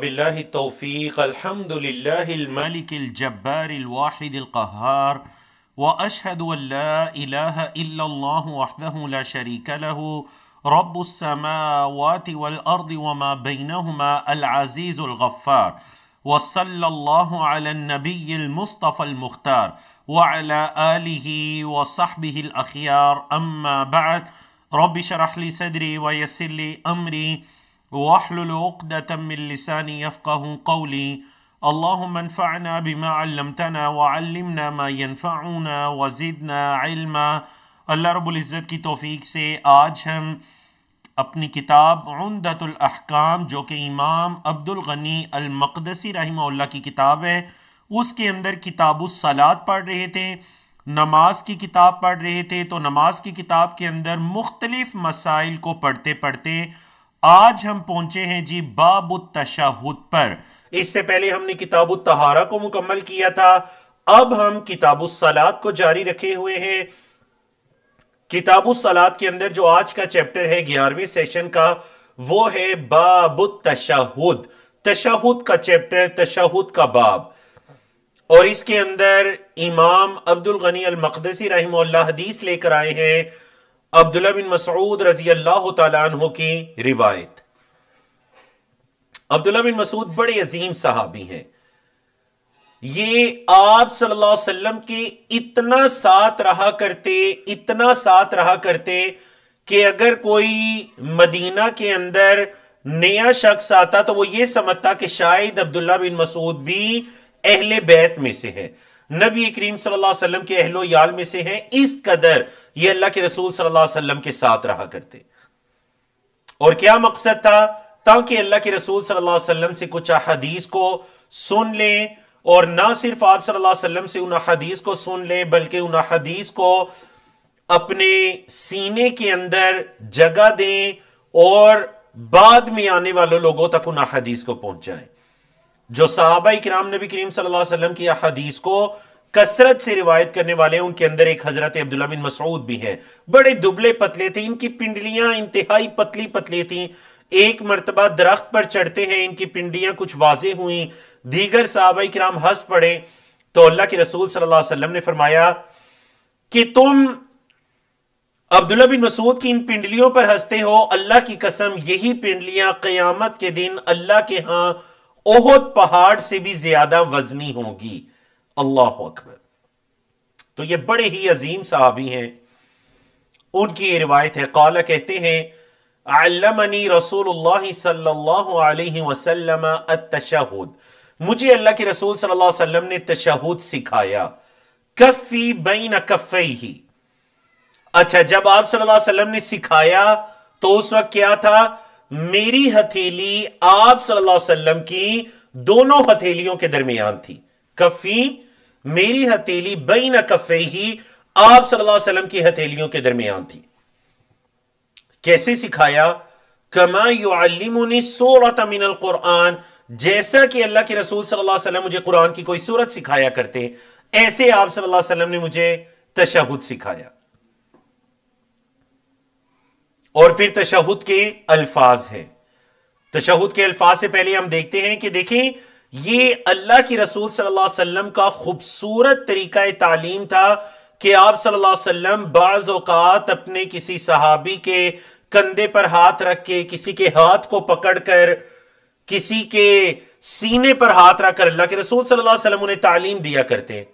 بالله التوفيق الحمد لله الملك الجبار الواحد القهار وأشهد أن لا إله إلا الله وحده لا شريك له رب السماوات والأرض وما بينهما العزيز الغفار وصلى الله على النبي المصطفى المختار وعلى آله وصحبه الأخيار أما بعد رب اشرح لي صدري ويسر لي أمري واحلل عقدة من لساني يفقه قولي اللهم انفعنا بما علمتنا وعلمنا ما ينفعنا وزدنا علما۔ اللہ رب العزت کی توفیق سے آج ہم اپنی کتاب عمدۃ الاحکام جو کہ امام عبد الغنی المقدسی رحمہ اللہ کی کتاب ہے، اس کے اندر کتاب الصلاۃ پڑھ رہے تھے، نماز کی کتاب پڑھ رہے تھے۔ تو نماز کی کتاب کے اندر مختلف مسائل کو پڑھتے پڑھتے آج ہم پہنچے ہیں جی باب التشہد پر۔ اس سے پہلے ہم نے کتاب الطہارہ کو مکمل کیا تھا، اب ہم کتاب الصلاۃ کو جاری رکھے ہوئے ہیں۔ کتاب الصلاۃ کے اندر جو آج کا چیپٹر ہے 11ویں سیشن کا، وہ ہے باب التشہد، تشہد کا چیپٹر، تشہد کا باب۔ اور اس کے اندر امام عبد الغنی المقدسی رحمہ اللہ حدیث لے کر آئے ہیں عبداللہ بن مسعود رضی اللہ تعالیٰ عنہ کی روایت۔ عبداللہ بن مسعود بڑے عظیم صحابی ہیں، یہ آپ صلی اللہ علیہ وسلم کے اتنا ساتھ رہا کرتے کہ اگر کوئی مدینہ کے اندر نیا شخص آتا تو وہ یہ سمجھتا کہ شاید عبداللہ بن مسعود بھی اہل بیت میں سے ہے، نبی کریم صلی اللہ علیہ وسلم کے اہل و یال میں سے ہیں، اس قدر یہ اللہ کے رسول صلی اللہ علیہ وسلم کے ساتھ رہا کرتے۔ اور کیا مقصد تھا؟ تاکہ اللہ کے رسول صلی اللہ علیہ وسلم سے کچھ احادیث کو سن لیں، اور نہ صرف آپ صلی اللہ علیہ وسلم سے ان احادیث کو سن لیں بلکہ ان احادیث کو اپنے سینے کے اندر جگہ دیں اور بعد میں آنے والے لوگوں تک ان احادیث کو پہنچائیں۔ جو صحابہ کرام نبی کریم صلی اللہ علیہ وسلم کی احادیث کو کثرت سے روایت کرنے والے، ان کے اندر ایک حضرت عبداللہ بن مسعود بھی ہیں۔ بڑے دبلے پتلے تھے، ان کی پنڈلیاں انتہائی پتلی پتلی تھیں۔ ایک مرتبہ درخت پر چڑھتے ہیں، ان کی پنڈلیاں کچھ واضح ہوئیں، دیگر صحابہ کرام ہنس پڑے تو اللہ کے رسول صلی اللہ علیہ وسلم نے فرمایا کہ تم عبداللہ بن مسعود کی ان پنڈلیوں پر ہنستے ہو، اللہ کی قسم یہی پنڈلیاں قیامت کے دن اللہ کے ہاں احد پہاڑ سے بھی زیادہ وزنی ہوں گی۔ اللہ اکبر۔ تو یہ بڑے ہی عظیم صحابی ہیں، ان کی یہ روایت ہے۔ قال کہتے ہیں علمنی رسول اللہ صلی اللہ علیہ وسلم التشہد، مجھے اللہ کے رسول صلی اللہ علیہ وسلم نے تشہد سکھایا۔ کفی بین کفیہ، اچھا جب آپ صلی اللہ علیہ وسلم نے سکھایا تو اس وقت کیا تھا؟ میری ہتھیلی آپ صلی اللہ علیہ وسلم کی دونوں ہتھیلیوں کے درمیان تھی۔ کفی، میری ہتھیلی، بین کفیہ، آپ صلی اللہ علیہ وسلم کی ہتھیلیوں کے درمیان تھی۔ کیسے سکھایا؟ کما یعلمنی سورۃ من القرآن، جیسا کہ اللہ کے رسول صلی اللہ علیہ وسلم مجھے قرآن کی کوئی سورت سکھایا کرتے، ایسے آپ صلی اللہ علیہ وسلم نے مجھے تشہد سکھایا۔ اور پھر تشہد کے الفاظ ہیں۔ تشہد کے الفاظ سے پہلے ہم دیکھتے ہیں کہ دیکھیں یہ اللہ کی رسول صلی اللہ علیہ وسلم کا خوبصورت طریقہ تعلیم تھا کہ آپ صلی اللہ علیہ وسلم بعض اوقات اپنے کسی صحابی کے کندھے پر ہاتھ رکھ کے، کسی کے ہاتھ کو پکڑ کر، کسی کے سینے پر ہاتھ رکھ کر اللہ کے رسول صلی اللہ علیہ وسلم انہیں تعلیم دیا کرتے۔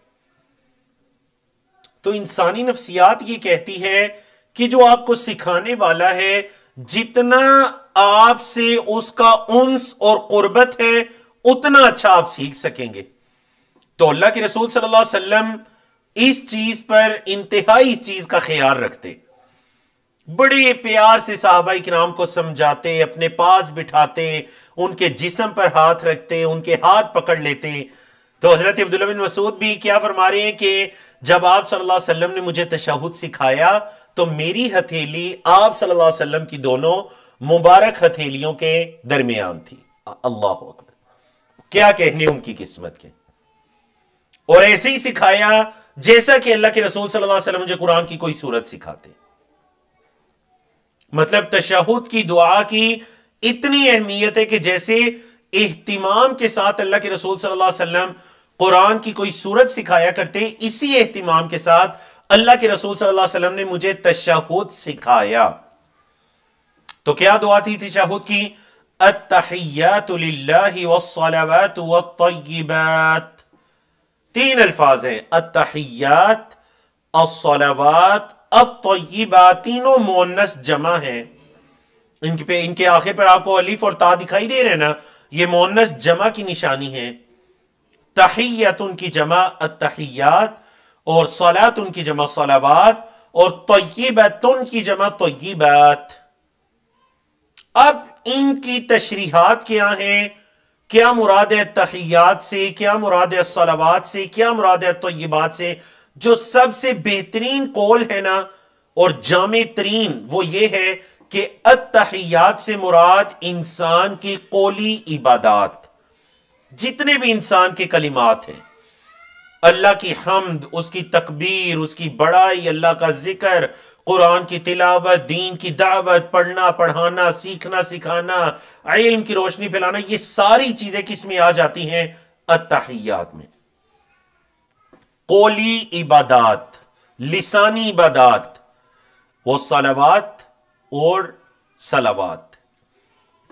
تو انسانی نفسیات یہ کہتی ہے کہ جو آپ کو سکھانے والا ہے، جتنا آپ سے اس کا انس اور قربت ہے اتنا اچھا آپ سیکھ سکیں گے۔ تو اللہ کے رسول صلی اللہ علیہ وسلم اس چیز پر انتہائی اس چیز کا خیال رکھتے، بڑے پیار سے صحابہ کرام کو سمجھاتے، اپنے پاس بٹھاتے، ان کے جسم پر ہاتھ رکھتے، ان کے ہاتھ پکڑ لیتے۔ تو حضرت عبداللہ بن مسعود بھی کیا فرما رہے ہیں کہ جب آپ صلی اللہ علیہ وسلم نے مجھے تشہد سکھایا تو میری ہتھیلی آپ صلی اللہ علیہ وسلم کی دونوں مبارک ہتھیلیوں کے درمیان تھی۔ اللہ اکبر، کیا کہنے ان کی قسمت کے۔ اور ایسے ہی سکھایا جیسا کہ اللہ کے رسول صلی اللہ علیہ وسلم مجھے قرآن کی کوئی سورت سکھاتے۔ مطلب تشہد کی دعا کی اتنی اہمیت ہے کہ جیسے اہتمام کے ساتھ اللہ کے رسول صلی اللہ علیہ وسلم قرآن کی کوئی سورت سکھایا کرتے، اسی اہتمام کے ساتھ اللہ کے رسول صلی اللہ علیہ وسلم نے مجھے تشہد سکھایا. تو کیا دعا تھی تشہد کی؟ التحیات للہ والصلوات والطیبات. 3 الفاظ ہیں، التحیات، الصلوات، الطیبات، تینوں مؤنث جمع ہیں. ان کے آخر پر آپ کو الف اور تا دکھائی دے رہے نا، یہ مؤنث جمع کی نشانی ہے. تحیت ان کی جمع التحیات، اور صلات ان کی جمع صلوات، اور طیبت ان کی جمع طیبات. اب ان کی تشریحات کیا ہیں؟ کیا مراد ہے تحیات سے، کیا مراد ہے صلوات سے، کیا مراد ہے طیبات سے؟ جو سب سے بہترین قول ہے نا اور جامع ترین، وہ یہ ہے کہ التحیات سے مراد انسان کی قولی عبادات، جتنے بھی انسان کے کلمات ہیں، اللہ کی حمد، اس کی تکبیر، اس کی بڑائی، اللہ کا ذکر، قرآن کی تلاوت، دین کی دعوت، پڑھنا پڑھانا، سیکھنا سکھانا، علم کی روشنی پھیلانا، یہ ساری چیزیں کس میں آ جاتی ہیں؟ التحیات میں. قولی عبادات، لسانی عبادات، وہ صلوات اور صلوات.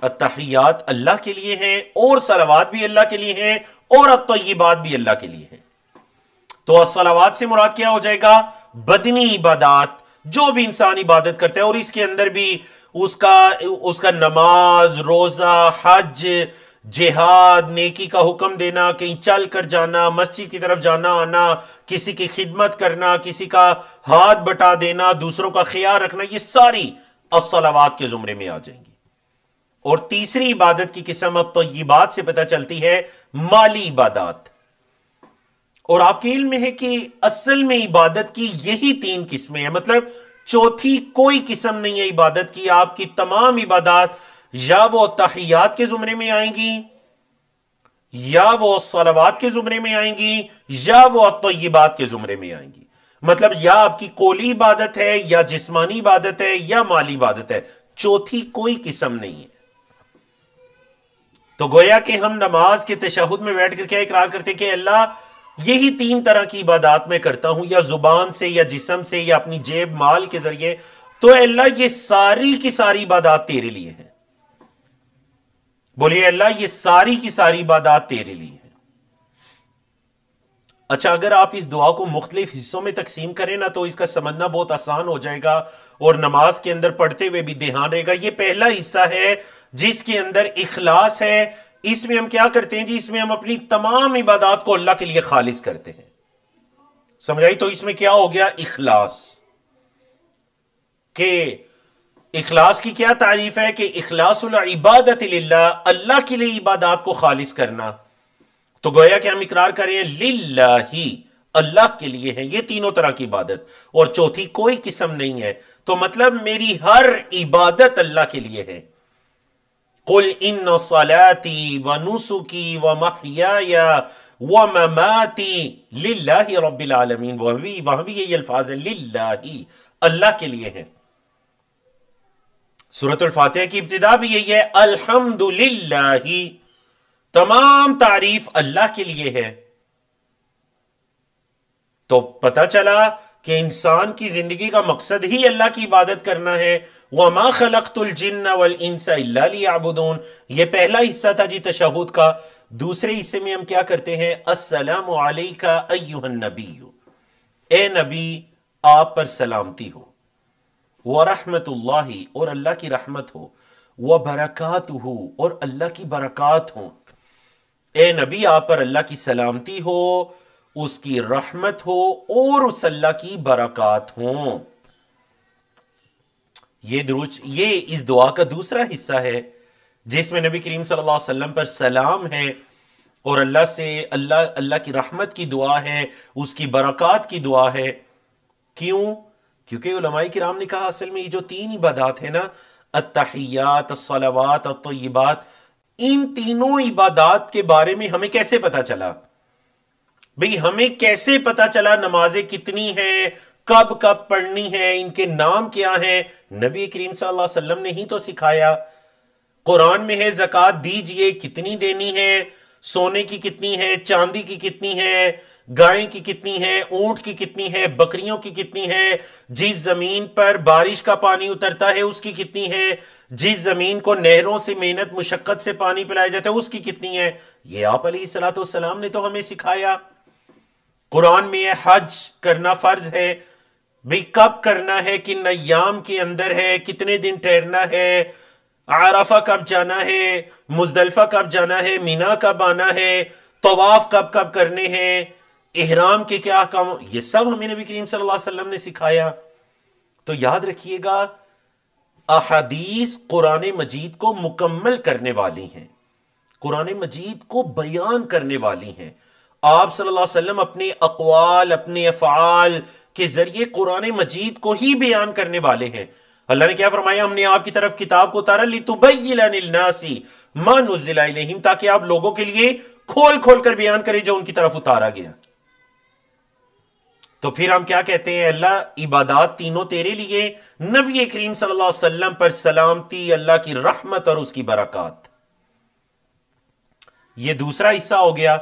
التحیات اللہ کے لیے ہیں، اور صلوات بھی اللہ کے لیے ہیں، اور الطیبات بھی اللہ کے لیے ہیں. تو الصلوات سے مراد کیا ہو جائے گا؟ بدنی عبادات، جو بھی انسان عبادت کرتا ہے، اور اس کے اندر بھی اس کا نماز، روزہ، حج، جہاد، نیکی کا حکم دینا، کہیں چل کر جانا، مسجد کی طرف جانا آنا، کسی کی خدمت کرنا، کسی کا ہاتھ بٹا دینا، دوسروں کا خیال رکھنا، یہ ساری الصلوات کے زمرے میں آ جائیں گی. اور تیسری عبادت کی قسم الطیبات سے پتہ چلتی ہے مالی عبادات. اور آپ کے علم میں ہے کہ اصل میں عبادت کی یہی 3 قسمیں ہیں، مطلب چوتھی کوئی قسم نہیں ہے عبادت کی. آپ کی تمام عبادات یا وہ تحیات کے زمرے میں آئیں گی، یا وہ صلوات کے زمرے میں آئیں گی، یا وہ طیبات کے زمرے میں آئیں گی. مطلب یا آپ کی قولی عبادت ہے، یا جسمانی عبادت ہے، یا مالی عبادت ہے، چوتھی کوئی قسم نہیں ہے. تو گویا کہ ہم نماز کے تشہد میں بیٹھ کر کیا اقرار کرتے کہ اللہ یہی 3 طرح کی عبادات میں کرتا ہوں، یا زبان سے، یا جسم سے، یا اپنی جیب مال کے ذریعے. تو اللہ یہ ساری کی ساری عبادات تیرے لیے ہیں. بولیے اللہ یہ ساری کی ساری عبادات تیرے لیے ہیں. اچھا، اگر آپ اس دعا کو مختلف حصوں میں تقسیم کریں نا تو اس کا سمجھنا بہت آسان ہو جائے گا، اور نماز کے اندر پڑھتے ہوئے بھی دھیان رہے گا. یہ پہلا حصہ ہے جس کے اندر اخلاص ہے. اس میں ہم کیا کرتے ہیں جی؟ اس میں ہم اپنی تمام عبادات کو اللہ کے لیے خالص کرتے ہیں. سمجھائی؟ تو اس میں کیا ہو گیا؟ اخلاص. کہ اخلاص کی کیا تعریف ہے؟ کہ اخلاص العبادت للہ، اللہ کے لیے عبادات کو خالص کرنا. تو گویا کہ ہم اقرار کریں للہ، اللہ کے لیے ہیں یہ تینوں طرح کی عبادت، اور چوتھی کوئی قسم نہیں ہے. تو مطلب میری ہر عبادت اللہ کے لیے ہے. قل ان صلاتی ونسکی ومحیای ومماتی للہ رب العالمین. وہاں بھی یہ الفاظ ہے للہ، اللہ کے لیے ہیں. سورۃ الفاتحہ کی ابتدا بھی یہی ہے، الحمدللہ، تمام تعریف اللہ کے لیے ہے. تو پتہ چلا کہ انسان کی زندگی کا مقصد ہی اللہ کی عبادت کرنا ہے. وَمَا خَلَقْتُ الْجِنَّ وَالْإِنسَ إِلَّا لِيَعْبُدُونَ. یہ پہلا حصہ تھا جی تشہد کا. دوسرے حصے میں ہم کیا کرتے ہیں؟ السلام علیکہ ایہا النبی، اے نبی آپ پر سلامتی ہو، ورحمت اللہ، اور اللہ کی رحمت ہو، وبرکاتہ، اور اللہ کی برکات ہوں. اے نبی آپ پر اللہ کی سلامتی ہو، اس کی رحمت ہو، اور اس اللہ کی برکات ہوں. یہ اس دعا کا دوسرا حصہ ہے جس میں نبی کریم صلی اللہ علیہ وسلم پر سلام ہے، اور اللہ سے اللہ کی رحمت کی دعا ہے، اس کی برکات کی دعا ہے. کیوں؟ کیونکہ علماء کرام نے کہا اصل میں یہ جو 3 عبادات ہیں نا، التحیات، الصلوات، الطیبات، ان تینوں عبادات کے بارے میں ہمیں کیسے پتا چلا؟ بھئی ہمیں کیسے پتا چلا نمازیں کتنی ہیں، کب کب پڑھنی ہے، ان کے نام کیا ہیں؟ نبی کریم صلی اللہ علیہ وسلم نے ہی تو سکھایا. قرآن میں ہے زکوٰۃ دیجئے، کتنی دینی ہے، سونے کی کتنی ہے، چاندی کی کتنی ہے، گائے کی کتنی ہے، اونٹ کی کتنی ہے، بکریوں کی کتنی ہے، جس زمین پر بارش کا پانی اترتا ہے اس کی کتنی ہے، جس زمین کو نہروں سے محنت مشقت سے پانی پلایا جاتا ہے اس کی کتنی ہے۔ یہ آپ علیہ الصلوۃ والسلام نے تو ہمیں سکھایا۔ قرآن میں یہ حج کرنا فرض ہے، بھی کب کرنا ہے، کن ایام کے اندر ہے، کتنے دن ٹھہرنا ہے، عرفہ کب جانا ہے، مزدلفہ کب جانا ہے، مینا کب آنا ہے، طواف کب کب کرنے ہیں، احرام کے کیا احکام، یہ سب ہمیں نبی کریم صلی اللہ علیہ وسلم نے سکھایا۔ تو یاد رکھیے گا، احادیث قرآن مجید کو مکمل کرنے والی ہیں، قرآن مجید کو بیان کرنے والی ہیں۔ آپ صلی اللہ علیہ وسلم اپنے اقوال، اپنے افعال کے ذریعے قرآن مجید کو ہی بیان کرنے والے ہیں۔ اللہ نے کیا فرمایا؟ ہم نے آپ کی طرف کتاب کو اتارا لِتُبَيِّنَ لِلنَّاسِ مَا نُزِّلَ إِلَيْهِمْ، تاکہ آپ لوگوں کے لیے کھول کھول کر بیان کریں جو ان کی طرف اتارا گیا۔ تو پھر ہم کیا کہتے ہیں؟ اللہ عبادات تینوں تیرے لیے، نبی کریم صلی اللہ علیہ وسلم پر سلامتی، اللہ کی رحمت اور اس کی برکات۔ یہ دوسرا حصہ ہو گیا۔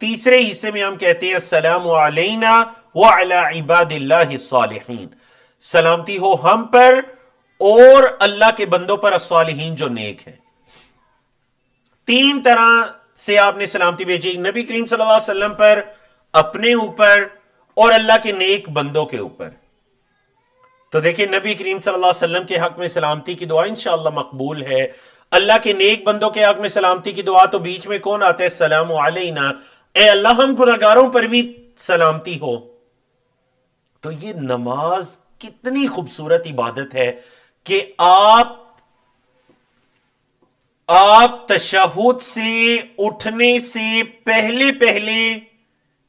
تیسرے حصے میں ہم کہتے ہیں السلام علینا وعلی عباد اللہ الصالحین، سلامتی ہو ہم پر اور اللہ کے بندوں پر الصالحین جو نیک ہیں۔ تین طرح سے آپ نے سلامتی بھیجی، نبی کریم صلی اللہ علیہ وسلم پر، اپنے اوپر، اور اللہ کے نیک بندوں کے اوپر۔ تو دیکھیں نبی کریم صلی اللہ علیہ وسلم کے حق میں سلامتی کی دعا انشاءاللہ مقبول ہے۔ اللہ کے نیک بندوں کے حق میں سلامتی کی دعا تو بیچ میں کون آتا ہے؟ السلام علینا، اے اللہ ہم گناہگاروں پر بھی سلامتی ہو۔ تو یہ نماز کتنی خوبصورت عبادت ہے کہ آپ تشہد سے اٹھنے سے پہلے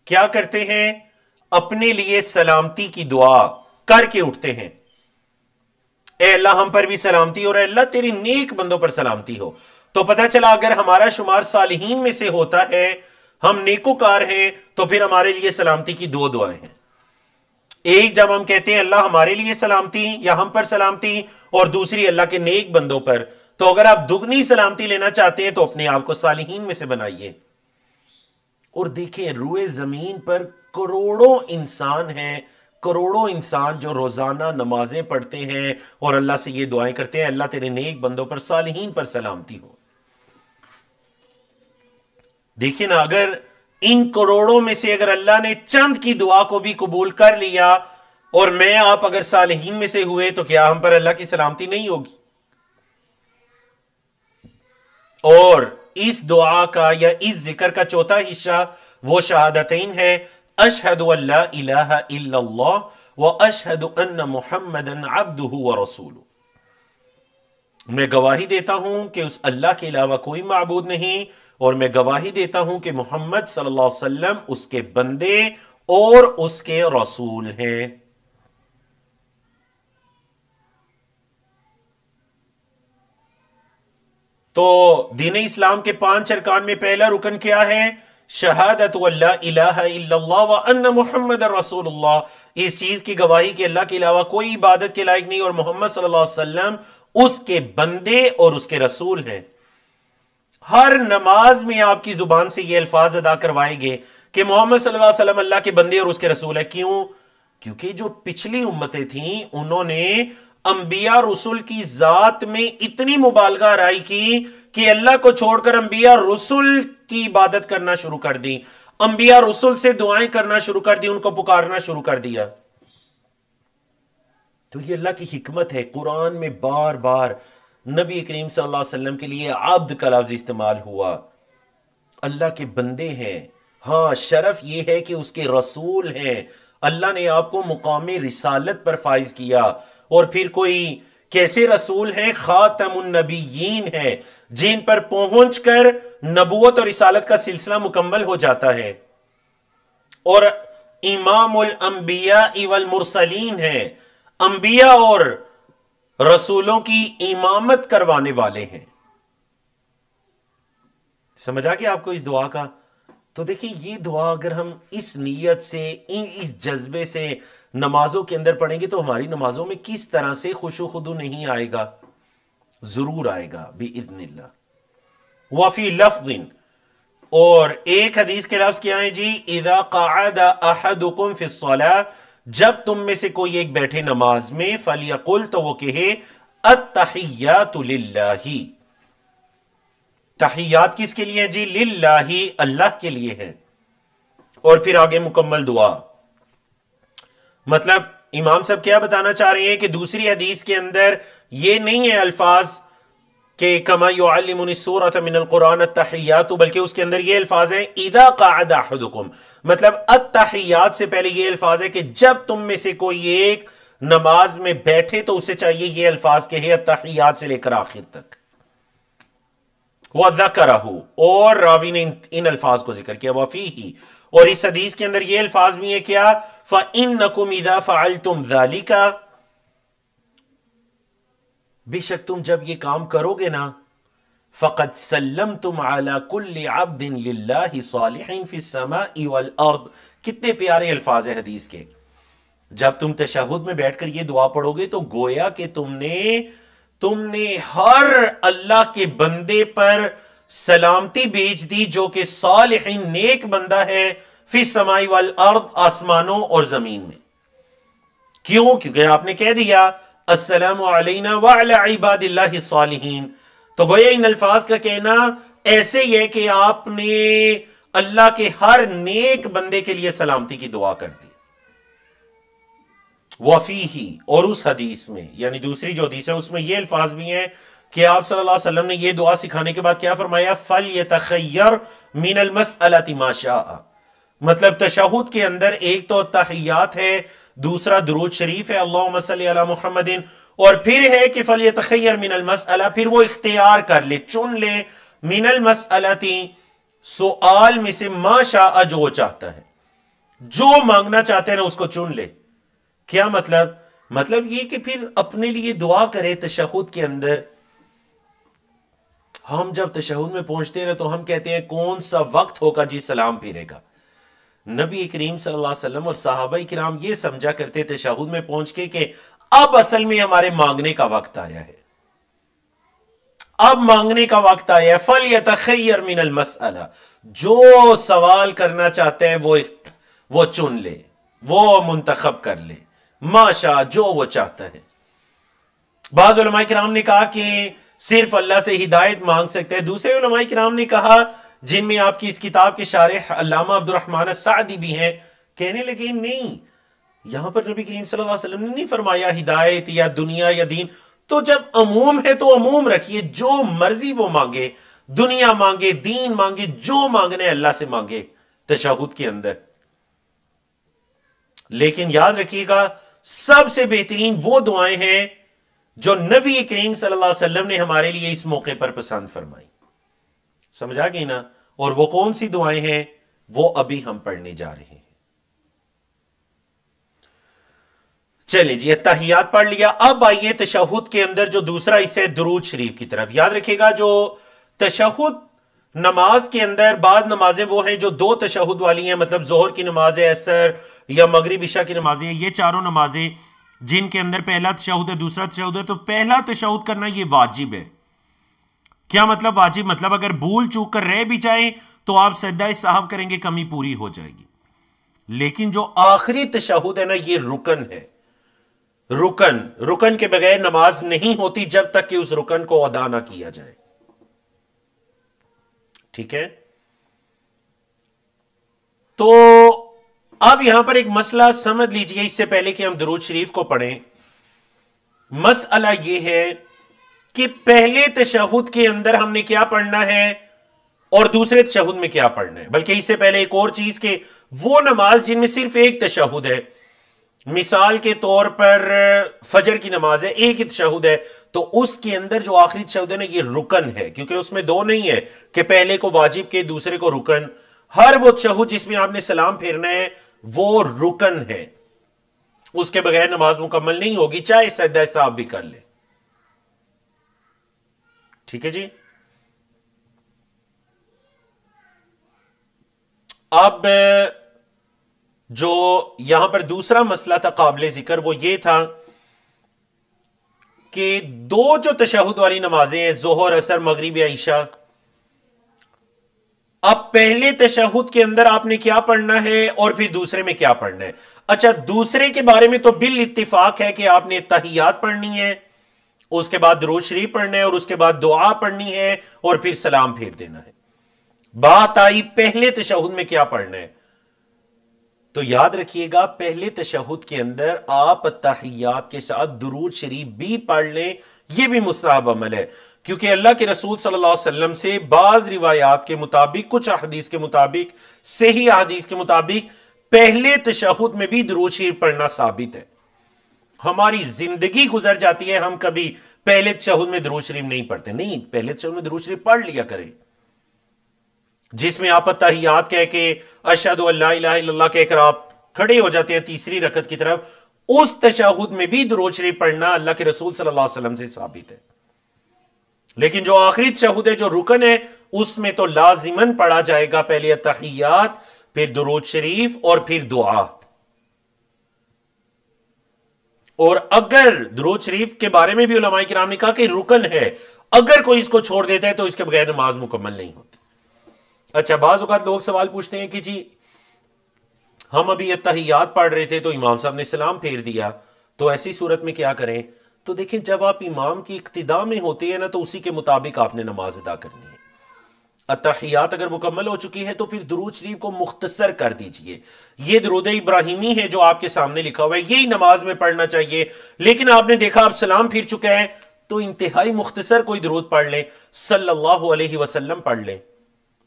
کیا کرتے ہیں؟ اپنے لیے سلامتی کی دعا کر کے اٹھتے ہیں، اے اللہ ہم پر بھی سلامتی اور اے اللہ تیری نیک بندوں پر سلامتی ہو۔ تو پتہ چلا اگر ہمارا شمار صالحین میں سے ہوتا ہے، ہم نیکوکار ہیں، تو پھر ہمارے لیے سلامتی کی دو دعائیں ہیں۔ ایک جب ہم کہتے ہیں اللہ ہمارے لیے سلامتی یا ہم پر سلامتی، اور دوسری اللہ کے نیک بندوں پر۔ تو اگر آپ دگنی سلامتی لینا چاہتے ہیں تو اپنے آپ کو صالحین میں سے بنائیے۔ اور دیکھیں روئے زمین پر کروڑوں انسان ہیں، کروڑوں انسان جو روزانہ نمازیں پڑھتے ہیں اور اللہ سے یہ دعائیں کرتے ہیں، اللہ تیرے نیک بندوں پر، صالحین پر سلامتی ہو۔ دیکھیں نا، اگر ان کروڑوں میں سے اگر اللہ نے چند کی دعا کو بھی قبول کر لیا اور میں آپ اگر صالحین میں سے ہوئے، تو کیا ہم پر اللہ کی سلامتی نہیں ہوگی؟ اور اس دعا کا یا اس ذکر کا چوتھا حصہ وہ شہادتین ہے، اشہد ان لا الہ الا اللہ و اشہد ان محمدن عبدہ و رسولہ۔ میں گواہی دیتا ہوں کہ اس اللہ کے علاوہ کوئی معبود نہیں، اور میں گواہی دیتا ہوں کہ محمد صلی اللہ علیہ وسلم اس کے بندے اور اس کے رسول ہیں۔ تو دین اسلام کے 5 ارکان میں پہلا رکن کیا ہے؟ شہادت لا الہ الا اللہ وان محمد رسول اللہ، اس چیز کی گواہی کہ اللہ کے علاوہ کوئی عبادت کے لائق نہیں اور محمد صلی اللہ علیہ وسلم اس کے بندے اور اس کے رسول ہیں۔ ہر نماز میں آپ کی زبان سے یہ الفاظ ادا کروائے گے کہ محمد صلی اللہ علیہ وسلم اللہ کے بندے اور اس کے رسول ہے۔ کیوں؟ کیونکہ جو پچھلی امتیں تھیں انہوں نے انبیاء رسول کی ذات میں اتنی مبالغہ آرائی کی کہ اللہ کو چھوڑ کر انبیاء رسول کی عبادت کرنا شروع کر دی، انبیاء رسول سے دعائیں کرنا شروع کر دی، ان کو پکارنا شروع کر دیا۔ تو یہ اللہ کی حکمت ہے، قرآن میں بار بار نبی کریم صلی اللہ علیہ وسلم کے لیے عبد کا لفظ استعمال ہوا، اللہ کے بندے ہیں۔ ہاں، شرف یہ ہے کہ اس کے رسول ہیں، اللہ نے آپ کو مقام رسالت پر فائز کیا۔ اور پھر کوئی کیسے رسول ہیں؟ خاتم النبیین ہیں، جن پر پہنچ کر نبوت اور رسالت کا سلسلہ مکمل ہو جاتا ہے، اور امام الانبیاء والمرسلین ہیں، انبیاء اور رسولوں کی امامت کروانے والے ہیں۔ سمجھا کہ آپ کو اس دعا کا؟ تو دیکھیں یہ دعا اگر ہم اس نیت سے، اس جذبے سے نمازوں کے اندر پڑھیں گے تو ہماری نمازوں میں کس طرح سے خشوع و خضوع نہیں آئے گا۔ ضرور آئے گا باذن اللہ۔ وفی لفظ، اور ایک حدیث کے لفظ کیا ہیں جی، اذا قعد احدکم فی الصلاۃ، جب تم میں سے کوئی ایک بیٹھے نماز میں، فلیقل، تو وہ کہے التحیات للہ، تحیات کس کے لیے ہیں جی؟ للہ، اللہ کے لیے ہے۔ اور پھر آگے مکمل دعا۔ مطلب امام صاحب کیا بتانا چاہ رہے ہیں کہ دوسری حدیث کے اندر یہ نہیں ہے الفاظ کہ کما یعلمنی السورۃ من القرآن التحیات، بلکہ اس کے اندر یہ الفاظ ہیں اذا قعد احدکم، مطلب التحیات سے پہلے یہ الفاظ ہے کہ جب تم میں سے کوئی ایک نماز میں بیٹھے تو اسے چاہیے یہ الفاظ کہے التحیات سے لے کر آخر تک۔ وَذَكَرَهُ، اور راوی نے ان الفاظ کو ذکر کیا، وَفِيهِ، اور اس حدیث کے اندر یہ الفاظ بھی ہیں کیا، فَإِنَّكُمْ إِذَا فَعَلْتُمْ ذَلِكَ، بے شک تم جب یہ کام کرو گے نا، فَقَدْ سَلَّمْتُمْ عَلَى كُلِّ عَبْدٍ لِلَّهِ صَالِحٍ فِي السَّمَاءِ وَالْأَرْضِ، کتنے پیارے الفاظ ہیں حدیث کے۔ جب تم تشہد میں بیٹھ کر یہ دعا پڑھو گے تو گویا کہ تم نے ہر اللہ کے بندے پر سلامتی بھیج دی جو کہ صالح نیک بندہ ہے، فی السماء والارض، آسمانوں اور زمین میں۔ کیوں؟ کیونکہ آپ نے کہہ دیا السلام علینا وعلی عباد اللہ الصالحین، تو گویا ان الفاظ کا کہنا ایسے ہی ہے کہ آپ نے اللہ کے ہر نیک بندے کے لیے سلامتی کی دعا کر دی۔ وفیہ، اور اس حدیث میں یعنی دوسری جو حدیث ہے اس میں یہ الفاظ بھی ہیں کہ آپ صلی اللہ علیہ وسلم نے یہ دعا سکھانے کے بعد کیا فرمایا، فَلْيَتَخَيَّرْ مِنَ الْمَسْأَلَةِ مَا شَاءَ، مطلب تشہد کے اندر ایک تو تحیات ہے، دوسرا درود شریف ہے اللہم صلی علی محمد، اور پھر ہے کہ فَلْيَتَخَيَّرْ مِنَ الْمَسْأَلَةِ، پھر وہ اختیار کر لے، چن لے، مِنَ الْمَسْأَلَةِ، سوال میں سے، ما شاء، جو وہ چاہتا ہے، جو مانگنا چاہتے ہیں نا اس کو چن لے۔ کیا مطلب؟ مطلب یہ کہ پھر اپنے لیے دعا کرے تشہد کے اندر۔ ہم جب تشہد میں پہنچتے ہیں تو ہم کہتے ہیں کون سا وقت ہوگا جی سلام پھیرے گا۔ نبی کریم صلی اللہ علیہ وسلم اور صحابہ کرام یہ سمجھا کرتے تشہد میں پہنچ کے کہ اب اصل میں ہمارے مانگنے کا وقت آیا ہے، اب مانگنے کا وقت آیا ہے۔ فَلْيَتَخَيَّرْ مِنَ الْمَسْأَلَةِ، جو سوال کرنا چاہتے ہیں وہ چن لے، وہ منتخب کر لے، ماشاء، جو وہ چاہتا ہے۔ بعض علماء کرام نے کہا کہ صرف اللہ سے ہدایت مانگ سکتے ہیں، دوسرے علماء کرام نے کہا جن میں آپ کی اس کتاب کے شارح علامہ عبد الرحمن السعدی بھی ہیں، کہنے لگے نہیں، یہاں پر نبی کریم صلی اللہ علیہ وسلم نے نہیں فرمایا ہدایت یا دنیا یا دین، تو جب عموم ہے تو عموم رکھیے، جو مرضی وہ مانگے، دنیا مانگے، دین مانگے، جو مانگنے اللہ سے مانگے تشہد کے اندر۔ لیکن یاد رکھیے گا سب سے بہترین وہ دعائیں ہیں جو نبی کریم صلی اللہ علیہ وسلم نے ہمارے لیے اس موقع پر پسند فرمائی۔ سمجھا گئی نا؟ اور وہ کون سی دعائیں ہیں وہ ابھی ہم پڑھنے جا رہے ہیں۔ چلے جی، تحیات پڑھ لیا، اب آئیے تشہد کے اندر جو دوسرا حصہ ہے درود شریف کی طرف۔ یاد رکھیے گا جو تشہد نماز کے اندر، بعض نمازیں وہ ہیں جو دو تشہد والی ہیں، مطلب ظہر کی نماز ہے، عصر یا مغرب عشاء کی نمازیں، یہ چاروں نمازیں جن کے اندر پہلا تشہد ہے، دوسرا تشہد ہے، تو پہلا تشہد کرنا یہ واجب ہے۔ کیا مطلب واجب؟ مطلب اگر بھول چوک کر رہ بھی جائیں تو آپ سجدہ سہو کریں گے، کمی پوری ہو جائے گی۔ لیکن جو آخری تشہد ہے نا یہ رکن ہے، رکن کے بغیر نماز نہیں ہوتی جب تک کہ اس رکن کو ادا نہ کیا جائے۔ ٹھیک ہے؟ تو اب یہاں پر ایک مسئلہ سمجھ لیجئے اس سے پہلے کہ ہم درود شریف کو پڑھیں۔ مسئلہ یہ ہے کہ پہلے تشہد کے اندر ہم نے کیا پڑھنا ہے اور دوسرے تشہد میں کیا پڑھنا ہے، بلکہ اس سے پہلے ایک اور چیز کہ وہ نماز جن میں صرف ایک تشہد ہے، مثال کے طور پر فجر کی نماز ہے، ایک ہی تشہد ہے، تو اس کے اندر جو آخری تشہد ہے نا یہ رکن ہے، کیونکہ اس میں دو نہیں ہے کہ پہلے کو واجب کے دوسرے کو رکن۔ ہر وہ تشہد جس میں آپ نے سلام پھیرنا ہے وہ رکن ہے، اس کے بغیر نماز مکمل نہیں ہوگی، چاہے سجدہ سہو بھی کر لے۔ ٹھیک ہے جی؟ اب جو یہاں پر دوسرا مسئلہ تھا قابل ذکر وہ یہ تھا کہ دو جو تشہد والی نمازیں ہیں ظہر عصر مغرب عشاء، اب پہلے تشہد کے اندر آپ نے کیا پڑھنا ہے اور پھر دوسرے میں کیا پڑھنا ہے؟ اچھا دوسرے کے بارے میں تو بالاتفاق ہے کہ آپ نے تحیات پڑھنی ہے، اس کے بعد درود شریف پڑھنا ہے اور اس کے بعد دعا پڑھنی ہے اور پھر سلام پھیر دینا ہے۔ بات آئی پہلے تشہد میں کیا پڑھنا ہے، تو یاد رکھیے گا پہلے تشہد کے اندر آپ تحیات کے ساتھ درود شریف بھی پڑھ لیں، یہ بھی مستحب عمل ہے، کیونکہ اللہ کے رسول صلی اللہ علیہ وسلم سے بعض روایات کے مطابق، کچھ احادیث کے مطابق، صحیح احادیث کے مطابق پہلے تشہد میں بھی درود شریف پڑھنا ثابت ہے۔ ہماری زندگی گزر جاتی ہے ہم کبھی پہلے تشہد میں درود شریف نہیں پڑھتے، نہیں، پہلے تشہد میں درود شریف پڑھ لیا کریں، جس میں آپ تحیات کہہ کے اشہد ان لا الہ الا اللہ کہہ کر آپ کھڑے ہو جاتے ہیں تیسری رکعت کی طرف، اس تشہد میں بھی درود شریف پڑھنا اللہ کے رسول صلی اللہ علیہ وسلم سے ثابت ہے۔ لیکن جو آخری تشہد ہے، جو رکن ہے، اس میں تو لازماً پڑھا جائے گا پہلے تحیات، پھر درود شریف اور پھر دعا۔ اور اگر درود شریف کے بارے میں بھی علماء کرام نے کہا کہ رکن ہے، اگر کوئی اس کو چھوڑ دیتا ہے تو اس کے بغیر نماز مکمل نہیں ہوتی۔ اچھا بعض اوقات لوگ سوال پوچھتے ہیں کہ جی ہم ابھی تحیات پڑھ رہے تھے تو امام صاحب نے سلام پھیر دیا، تو ایسی صورت میں کیا کریں؟ تو دیکھیں جب آپ امام کی اقتداء میں ہوتے ہیں نا تو اسی کے مطابق آپ نے نماز ادا کرنی ہے۔ تحیات اگر مکمل ہو چکی ہے تو پھر درود شریف کو مختصر کر دیجئے، یہ درود ابراہیمی ہے جو آپ کے سامنے لکھا ہوا ہے، یہی نماز میں پڑھنا چاہیے، لیکن آپ نے دیکھا آپ سلام پھیر چکے ہیں تو انتہائی مختصر کوئی درود پڑھ لیں، صلی اللہ علیہ وسلم پڑھ لیں،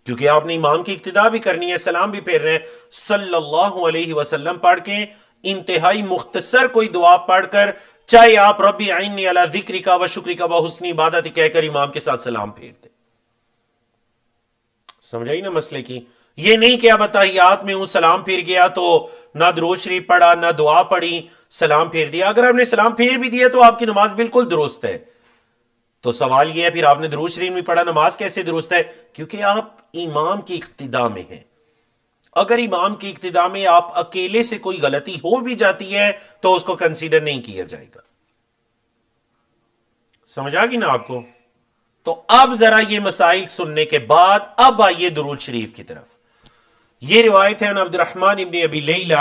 کیونکہ آپ نے امام کی اقتداء بھی کرنی ہے، سلام بھی پھیر رہے ہیں، صلی اللہ علیہ وسلم پڑھ کے انتہائی مختصر کوئی دعا پڑھ کر، چاہے آپ ربی اعنی علی ذکرک و شکرک و حسن عبادتک کہہ کر امام کے ساتھ سلام پھیر دیں۔ سمجھائی نا مسئلے کی؟ یہ نہیں کہ اب تحیات میں ہوں سلام پھیر گیا تو نہ درود شریف پڑھا نہ دعا پڑھی، سلام پھیر دیا۔ اگر آپ نے سلام پھیر بھی دیا تو آپ کی نماز بالکل درست ہے۔ تو سوال یہ ہے پھر آپ نے درود شریف نہیں پڑھا، نماز کیسے درست ہے؟ کیونکہ آپ امام کی اقتداء میں ہیں۔ اگر امام کی اقتداء میں آپ اکیلے سے کوئی غلطی ہو بھی جاتی ہے تو اس کو کنسیڈر نہیں کیا جائے گا۔ سمجھ آ گئی نا آپ کو؟ تو اب ذرا یہ مسائل سننے کے بعد اب آئیے درود شریف کی طرف۔ یہ روایت ہے عبد الرحمن بن ابی لیلہ،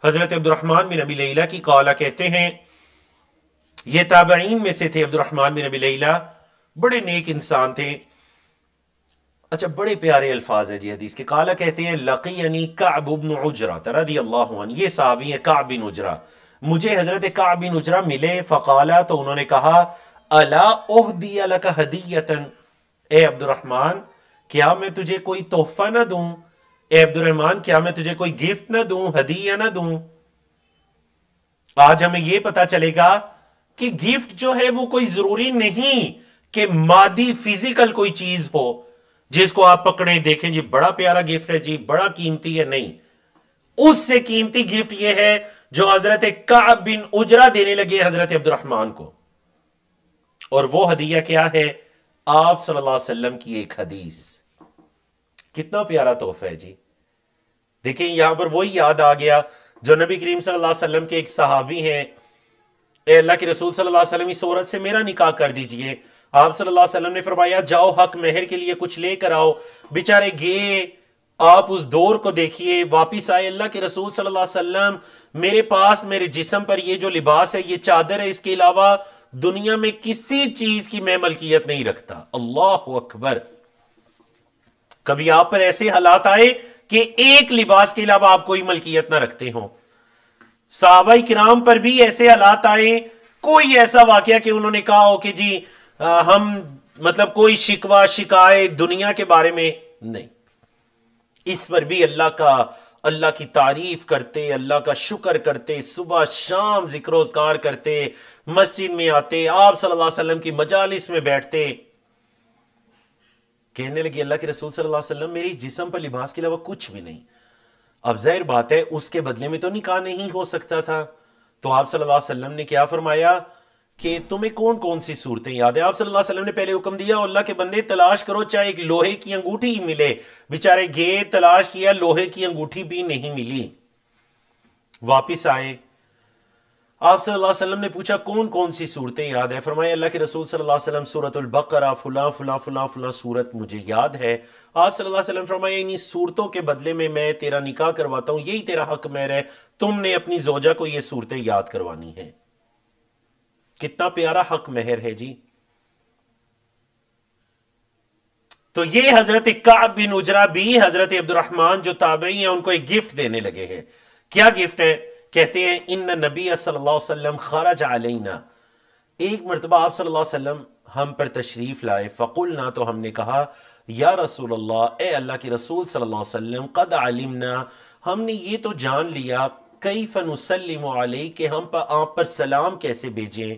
حضرت عبد الرحمن بن ابی لیلہ کی قالہ کہتے ہیں، یہ تابعین میں سے تھے عبد الرحمن بن ابی لیلہ، بڑے نیک انسان تھے۔ اچھا بڑے پیارے الفاظ ہے جی حدیث کے۔ قالہ کہتے ہیں لقینی کعب بن عجرہ رضی اللہ عنہ، یہ صحابی ہے کعب بن عجرہ، مجھے حضرت کعب بن عجرہ ملے، فقالا تو انہوں نے کہا الا اہدی لک ہدیۃ، اے عبد الرحمن کیا میں تجھے کوئی تحفہ نہ دوں؟ اے عبد الرحمن کیا میں تجھے کوئی گفٹ نہ دوں، ہدیہ نہ دوں؟ آج ہمیں یہ پتا چلے گا کہ گفٹ جو ہے وہ کوئی ضروری نہیں کہ مادی فزیکل کوئی چیز ہو جس کو آپ پکڑیں دیکھیں جی بڑا پیارا گفٹ ہے جی بڑا قیمتی ہے، نہیں، اس سے قیمتی گفٹ یہ ہے جو حضرت کعب بن عجرہ دینے لگے حضرت عبد الرحمن کو، اور وہ ہدیہ کیا ہے؟ آپ صلی اللہ علیہ وسلم کی ایک حدیث۔ کتنا پیارا تحفہ ہے جی۔ دیکھیں یہاں پر وہی یاد آ گیا جو نبی کریم صلی اللہ علیہ وسلم کے ایک صحابی ہیں، اے اللہ کے رسول صلی اللہ علیہ وسلم اس عورت سے میرا نکاح کر دیجئے۔ آپ صلی اللہ علیہ وسلم نے فرمایا جاؤ حق مہر کے لیے کچھ لے کر آؤ، بیچارے گئے، آپ اس دور کو دیکھیے، واپس آئے، اللہ کے رسول صلی اللہ علیہ وسلم میرے پاس میرے جسم پر یہ جو لباس ہے، یہ چادر ہے، اس کے علاوہ دنیا میں کسی چیز کی میں ملکیت نہیں رکھتا۔ اللہ اکبر۔ کبھی آپ پر ایسے حالات آئے کہ ایک لباس کے علاوہ آپ کوئی ملکیت نہ رکھتے ہوں؟ صحابہ کرام پر بھی ایسے حالات آئے، کوئی ایسا واقعہ کہ انہوں نے کہا ہو کہ جی ہم مطلب کوئی شکوہ شکایت دنیا کے بارے میں نہیں، اس پر بھی اللہ کی تعریف کرتے، اللہ کا شکر کرتے، صبح شام ذکر و اذکار کرتے، مسجد میں آتے، آپ صلی اللہ علیہ وسلم کی مجالس میں بیٹھتے، کہنے لگے اللہ کے رسول صلی اللہ علیہ وسلم میری جسم پر لباس کے علاوہ کچھ بھی نہیں۔ اب ظاہر بات ہے اس کے بدلے میں تو نکاح نہیں ہو سکتا تھا، تو آپ صلی اللہ علیہ وسلم نے کیا فرمایا کہ تمہیں کون کون سی صورتیں یاد ہیں؟ آپ صلی اللہ علیہ وسلم نے پہلے حکم دیا اللہ کے بندے تلاش کرو، چاہے ایک لوہے کی انگوٹھی ہی ملے، بیچارے گئے تلاش کیا، لوہے کی انگوٹھی بھی نہیں ملی، واپس آئے، آپ صلی اللہ علیہ وسلم نے پوچھا کون کون سی صورتیں یاد ہیں؟ فرمایا اللہ کے رسول صلی اللہ علیہ وسلم سورۃ البقرہ فلاں فلاں فلاں فلاں صورت مجھے یاد ہے۔ آپ صلی اللہ علیہ وسلم فرمایا انہی صورتوں کے بدلے میں تیرا نکاح کرواتا ہوں، یہی تیرا حق مہر ہے، تم نے اپنی زوجہ کو یہ صورتیں یاد کروانی ہیں۔ کتنا پیارا حق مہر ہے جی۔ تو یہ حضرت کعب بن عجرہ بھی حضرت عبد الرحمن جو تابعی ہیں ان کو ایک گفٹ دینے لگے ہیں۔ کیا گفٹ ہے؟ کہتے ہیں ان نبی صلی اللہ علیہ وسلم خرج علینا، ایک مرتبہ آپ صلی اللہ علیہ وسلم ہم پر تشریف لائے، فقلنا، تو ہم نے کہا یا رسول اللہ، اے اللہ کے رسول صلی اللہ علیہ وسلم، قد علمنا، ہم نے یہ تو جان لیا، کیف نسلم علیک، کہ ہم پر آپ پر سلام کیسے بھیجیں۔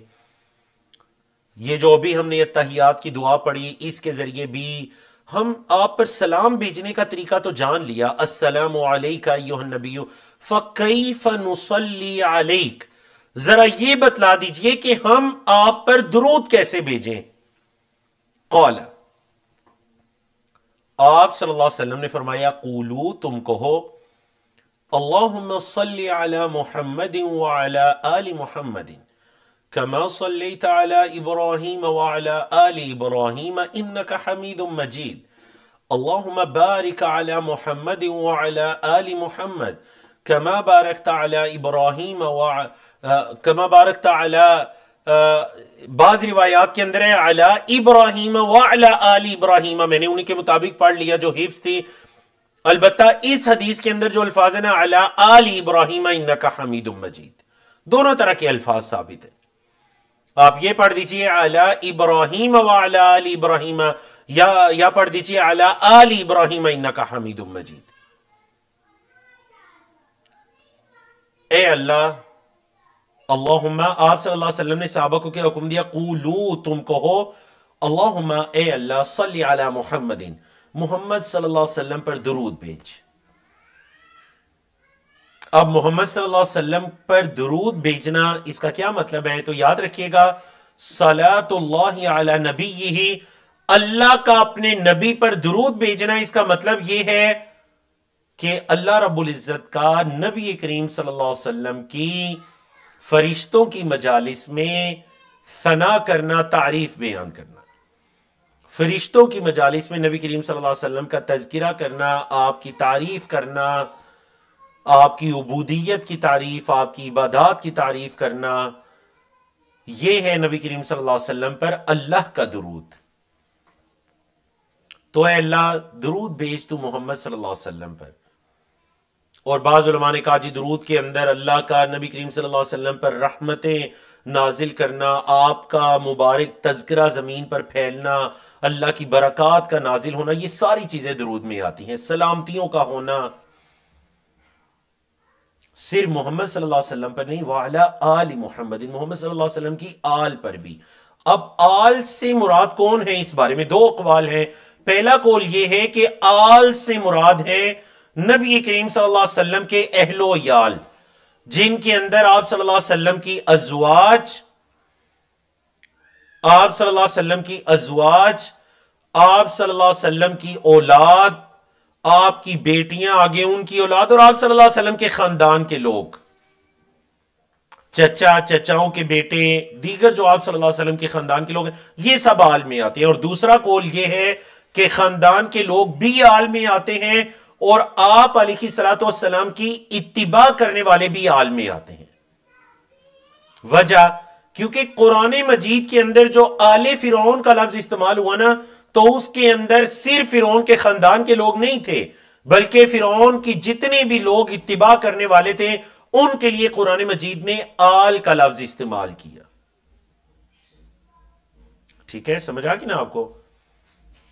یہ جو ابھی ہم نے تحیات کی دعا پڑھی اس کے ذریعے بھی ہم آپ پر سلام بھیجنے کا طریقہ تو جان لیا، السلام علیک ایھا النبی فکیف نصلی علیک، ذرا یہ بتلا دیجئے کہ ہم آپ پر درود کیسے بھیجیں۔ قال، آپ صلی اللہ علیہ وسلم نے فرمایا قولو، تم کہو اللہم صلی علی محمد وعلی آل محمد كما صليت على إبراهيم وعلى آل إبراهيم إنك حميد مجيد اللهم بارك على محمد وعلى آل محمد كما باركت على إبراهيم كما باركت على بعض روایات کے اندر ہے علی ابراہیم وعلی آل ابراہیم، میں نے انہی کے مطابق پڑھ لیا جو حفظ تھی۔ البتہ اس حدیث کے اندر جو الفاظ ہیں نا علی آل ابراہیم انک حمید مجید، دونوں طرح کے الفاظ ثابت ہیں۔ آپ یہ پڑھ دیجئے علی ابراہیم وعلی آل ابراہیم، یا پڑھ دیجئے علی آل ابراہیم انک حمید مجید۔ اے اللہ، اللہم، آپ صلی اللہ علیہ وسلم نے صحابہ کو کیا حکم دیا؟ قولو، تم کہو اللہم، اے اللہ، صلی علی محمد، محمد صلی اللہ علیہ وسلم پر درود بھیج۔ اب محمد صلی اللہ علیہ وسلم پر درود بھیجنا اس کا کیا مطلب ہے؟ تو یاد رکھیے گا، صلاۃ اللہ علی نبیہ، اللہ کا اپنے نبی پر درود بھیجنا، اس کا مطلب یہ ہے کہ اللہ رب العزت کا نبی کریم صلی اللہ علیہ وسلم کی فرشتوں کی مجالس میں ثنا کرنا، تعریف بیان کرنا، فرشتوں کی مجالس میں نبی کریم صلی اللہ علیہ وسلم کا تذکرہ کرنا، آپ کی تعریف کرنا، آپ کی عبودیت کی تعریف، آپ کی عبادات کی تعریف کرنا، یہ ہے نبی کریم صلی اللہ علیہ وسلم پر اللہ کا درود۔ تو اے اللہ، درود بھیج تو محمد صلی اللہ علیہ وسلم پر۔ اور بعض علماء نے کہا جی درود کے اندر اللہ کا نبی کریم صلی اللہ علیہ وسلم پر رحمتیں نازل کرنا، آپ کا مبارک تذکرہ زمین پر پھیلنا، اللہ کی برکات کا نازل ہونا، یہ ساری چیزیں درود میں آتی ہیں، سلامتیوں کا ہونا۔ صرف محمد صلی اللہ علیہ وسلم پر نہیں، وعلی آل محمد، محمد صلی اللہ علیہ وسلم کی آل پر بھی۔ اب آل سے مراد کون ہے؟ اس بارے میں دو اقوال ہیں۔ پہلا قول یہ ہے کہ آل سے مراد ہے نبی کریم صلی اللہ علیہ وسلم کے اہل و عیال، جن کے اندر آپ صلی اللہ علیہ وسلم کی ازواج، آپ صلی اللہ علیہ وسلم کی ازواج، آپ صلی اللہ علیہ وسلم کی اولاد، آپ کی بیٹیاں آگے ان کی اولاد، اور آپ صلی اللہ علیہ وسلم کے خاندان کے لوگ، چچا، چچاؤں کے بیٹے، دیگر جو آپ صلی اللہ علیہ وسلم کے خاندان کے لوگ ہیں، یہ سب آل میں آتے ہیں۔ اور دوسرا قول یہ ہے کہ خاندان کے لوگ بھی آل میں آتے ہیں، اور آپ علیہ الصلوۃ والسلام کی اتباع کرنے والے بھی آل میں آتے ہیں۔ وجہ، کیونکہ قرآن مجید کے اندر جو آل فرعون کا لفظ استعمال ہوا نا، تو اس کے اندر صرف فرعون کے خاندان کے لوگ نہیں تھے، بلکہ فرعون کی جتنے بھی لوگ اتباع کرنے والے تھے ان کے لیے قرآن مجید نے آل کا لفظ استعمال کیا۔ ٹھیک ہے، سمجھ آ گئی نا آپ کو؟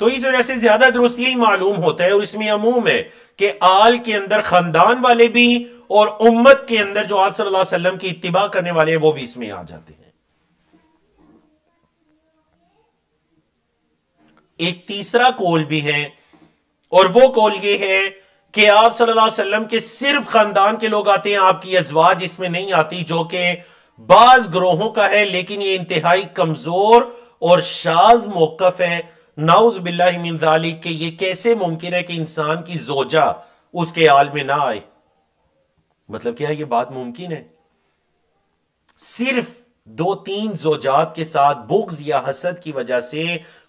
تو اس وجہ سے زیادہ درست یہی معلوم ہوتا ہے، اور اس میں عموم ہے کہ آل کے اندر خاندان والے بھی، اور امت کے اندر جو آپ صلی اللہ علیہ وسلم کی اتباع کرنے والے ہیں وہ بھی اس میں آ جاتے ہیں۔ ایک تیسرا قول بھی ہے، اور وہ قول یہ ہے کہ آپ صلی اللہ علیہ وسلم کے صرف خاندان کے لوگ آتے ہیں، آپ کی ازواج اس میں نہیں آتی، جو کہ بعض گروہوں کا ہے، لیکن یہ انتہائی کمزور اور شاذ موقف ہے۔ نعوذ باللہ من ذالک، کہ یہ کیسے ممکن ہے کہ انسان کی زوجہ اس کے آل میں نہ آئے؟ مطلب کیا یہ بات ممکن ہے؟ صرف 2-3 زوجات کے ساتھ بغض یا حسد کی وجہ سے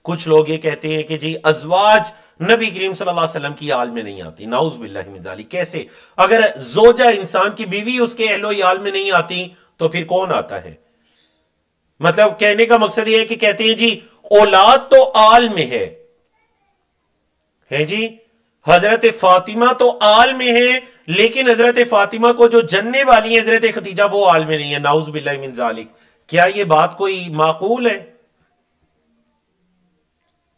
کچھ لوگ یہ کہتے ہیں کہ جی ازواج نبی کریم صلی اللہ علیہ وسلم کی آل میں نہیں آتی. نعوذ باللہ من ذالک. کیسے؟ اگر زوجہ انسان کی بیوی اس کے اہل و عیال میں نہیں آتی تو پھر کون آتا ہے؟ مطلب کہنے کا مقصد یہ ہے کہ کہتے ہیں جی اولاد تو آل میں ہے جی، حضرت فاطمہ تو آل میں ہے، لیکن حضرت فاطمہ کو جو جننے والی ہے حضرت خدیجہ وہ آل میں نہیں ہے. نعوذ باللہ من ذالک. کیا یہ بات کوئی معقول ہے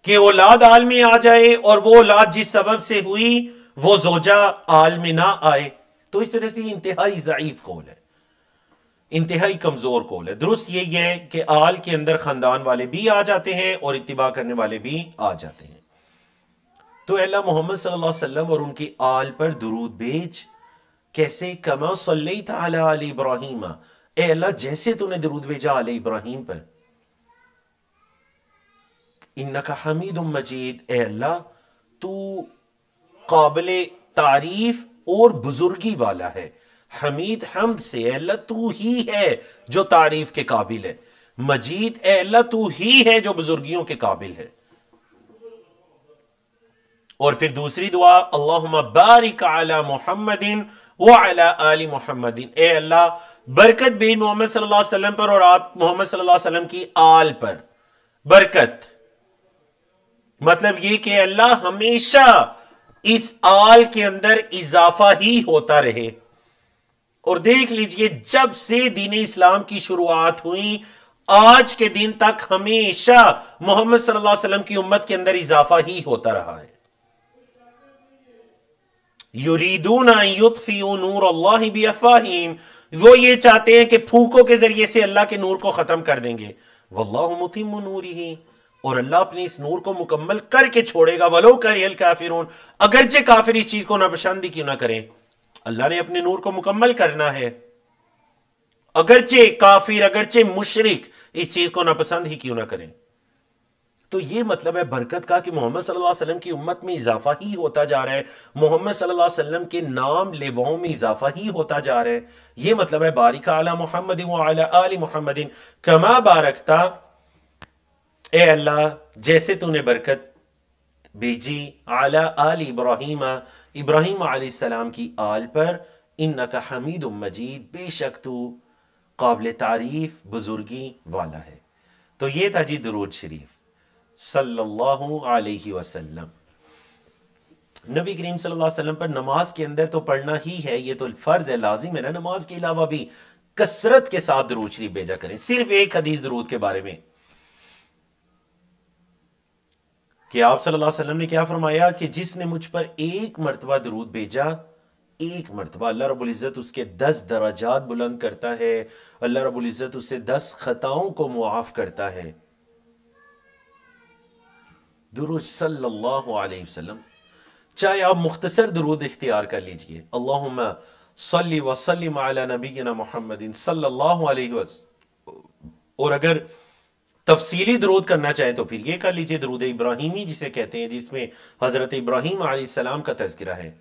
کہ اولاد آل میں آ جائے اور وہ اولاد جس سبب سے ہوئی وہ زوجہ آل میں نہ آئے؟ تو اس طرح سے انتہائی ضعیف قول ہے، انتہائی کمزور قول ہے. درست یہی ہے کہ آل کے اندر خاندان والے بھی آ جاتے ہیں اور اتباع کرنے والے بھی آ جاتے ہیں. تو اے اللہ محمد صلی اللہ علیہ وسلم اور ان کی آل پر درود بھیج. کیسے؟ کما صلیت علی آل ابراہیم، اے اللہ جیسے تو نے درود بھیجا آل ابراہیم پر. انکا حمید مجید، اے اللہ تو قابل تعریف اور بزرگی والا ہے. حمید حمد سے، اے اللہ تو ہی ہے جو تعریف کے قابل ہے. مجید، اے اللہ تو ہی ہے جو بزرگیوں کے قابل ہے. اور پھر دوسری دعا اللہم بارک علی محمد وعلی آل محمد، اے اللہ برکت بھی محمد صلی اللہ علیہ وسلم پر اور آپ محمد صلی اللہ علیہ وسلم کی آل پر. برکت مطلب یہ کہ اللہ ہمیشہ اس آل کے اندر اضافہ ہی ہوتا رہے. اور دیکھ لیجئے جب سے دین اسلام کی شروعات ہوئی آج کے دن تک ہمیشہ محمد صلی اللہ علیہ وسلم کی امت کے اندر اضافہ ہی ہوتا رہا ہے. یریدون ان یطفئوا نور اللہ بافواہہم، وہ یہ چاہتے ہیں کہ پھونکوں کے ذریعے سے اللہ کے نور کو ختم کر دیں گے. واللہ متم نورہ، اور اللہ اپنے اس نور کو مکمل کر کے چھوڑے گا. ولو کرہ الکافرون، اگرچہ کافر اس چیز کو ناپسند کیوں نہ کریں، اللہ نے اپنے نور کو مکمل کرنا ہے. اگرچہ کافر، اگرچہ مشرک اس چیز کو ناپسند ہی کیوں نہ کریں. تو یہ مطلب ہے برکت کا کہ محمد صلی اللہ علیہ وسلم کی امت میں اضافہ ہی ہوتا جا رہا ہے. محمد صلی اللہ علیہ وسلم کے نام لیواؤں میں اضافہ ہی ہوتا جا رہا ہے. یہ مطلب ہے بارک علی محمد وعلی آل محمد کما بارکتا، اے اللہ جیسے تو نے برکت بھیجی علی آل ابراہیم، ابراہیم علیہ السلام کی آل پر. انکا حمید مجید، بے شک تو قابل تعریف بزرگی والا ہے. تو یہ تھا جی درود شریف صلی اللہ علیہ وسلم. نبی کریم صلی اللہ علیہ وسلم پر نماز کے اندر تو پڑھنا ہی ہے، یہ تو فرض ہے، لازم ہے نا. نماز کے علاوہ بھی کثرت کے ساتھ درود شریف بھیجا کریں. صرف ایک حدیث درود کے بارے میں کہ آپ صلی اللہ علیہ وسلم نے کیا فرمایا کہ جس نے مجھ پر ایک مرتبہ درود بھیجا، ایک مرتبہ، اللہ رب العزت اس کے 10 درجات بلند کرتا ہے. اللہ رب العزت اس سے 10 خطاؤں کو معاف کرتا ہے. درود صلی اللہ علیہ وسلم. چاہے آپ مختصر درود اختیار کر لیجئے، اللہم صلی وسلم علی نبینا محمد صلی اللہ علیہ وسلم. اور اگر تفصیلی درود کرنا چاہیں تو پھر یہ کر لیجئے درود ابراہیمی جسے کہتے ہیں، جس میں حضرت ابراہیم علیہ السلام کا تذکرہ ہے.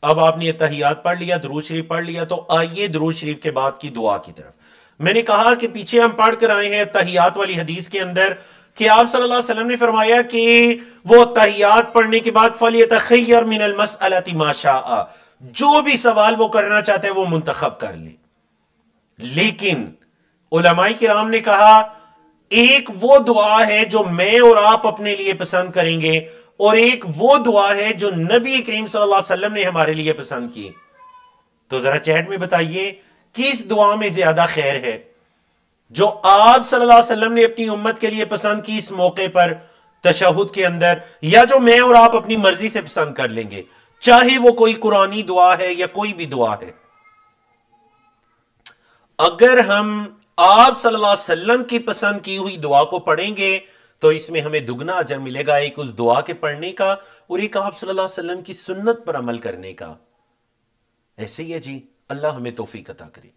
اب آپ نے یہ تحیات پڑھ لیا، درود شریف پڑھ لیا، تو آئیے درود شریف کے بعد کی دعا کی طرف. میں نے کہا کہ پیچھے ہم پڑھ کر آئے ہیں تحیات والی حدیث کے اندر کہ آپ صلی اللہ علیہ وسلم نے فرمایا کہ وہ تحیات پڑھنے کے بعد فَلْيَتَخَيَّرْ مِنَ الْمَسْأَلَةِ مَا شَاءَ، جو بھی سوال وہ کرنا چاہتے ہیں وہ منتخب کر لے. لیکن علماء کرام نے کہا ایک وہ دعا ہے جو میں اور آپ اپنے لیے پسند کریں گے، اور ایک وہ دعا ہے جو نبی کریم صلی اللہ علیہ وسلم نے ہمارے لیے پسند کی. تو ذرا چیٹ میں بتائیے کس دعا میں زیادہ خیر ہے، جو آپ صلی اللہ علیہ وسلم نے اپنی امت کے لیے پسند کی اس موقع پر تشہد کے اندر، یا جو میں اور آپ اپنی مرضی سے پسند کر لیں گے، چاہے وہ کوئی قرآنی دعا ہے یا کوئی بھی دعا ہے. اگر ہم آپ صلی اللہ علیہ وسلم کی پسند کی ہوئی دعا کو پڑھیں گے تو اس میں ہمیں دگنا اجر ملے گا، ایک اس دعا کے پڑھنے کا اور ایک آپ صلی اللہ علیہ وسلم کی سنت پر عمل کرنے کا. ایسے ہی ہے جی، اللہ ہمیں توفیق عطا کرے.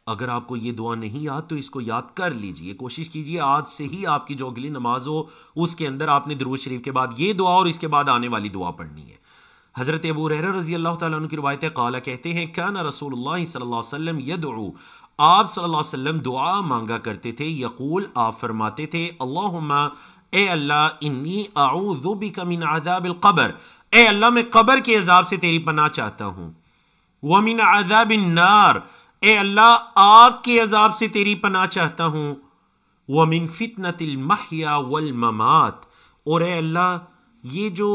اگر آپ کو یہ دعا نہیں یاد تو اس کو یاد کر لیجئے، کوشش کیجئے آج سے ہی آپ کی جو اگلی نماز ہو اس کے اندر آپ نے درود شریف کے بعد یہ دعا اور اس کے بعد آنے والی دعا پڑھنی ہے. حضرت ابو ہریرہ رضی اللہ تعالیٰ عنہ کی روایت ہے، قال کہتے ہیں کان رسول اللہ صلی اللہ علیہ وسلم یدعو آپ صلی اللہ علیہ وسلم دعا مانگا کرتے تھے. یقول، آپ فرماتے تھے، اللہم، اے اللہ، انی اعوذ بک من عذاب القبر، اے اللہ میں قبر کے عذاب سے تیری پناہ چاہتا ہوں. ومن عذاب النار، اے اللہ آگ کے عذاب سے تیری پناہ چاہتا ہوں. ومن فتنۃ المحیا والممات، اور اے اللہ یہ جو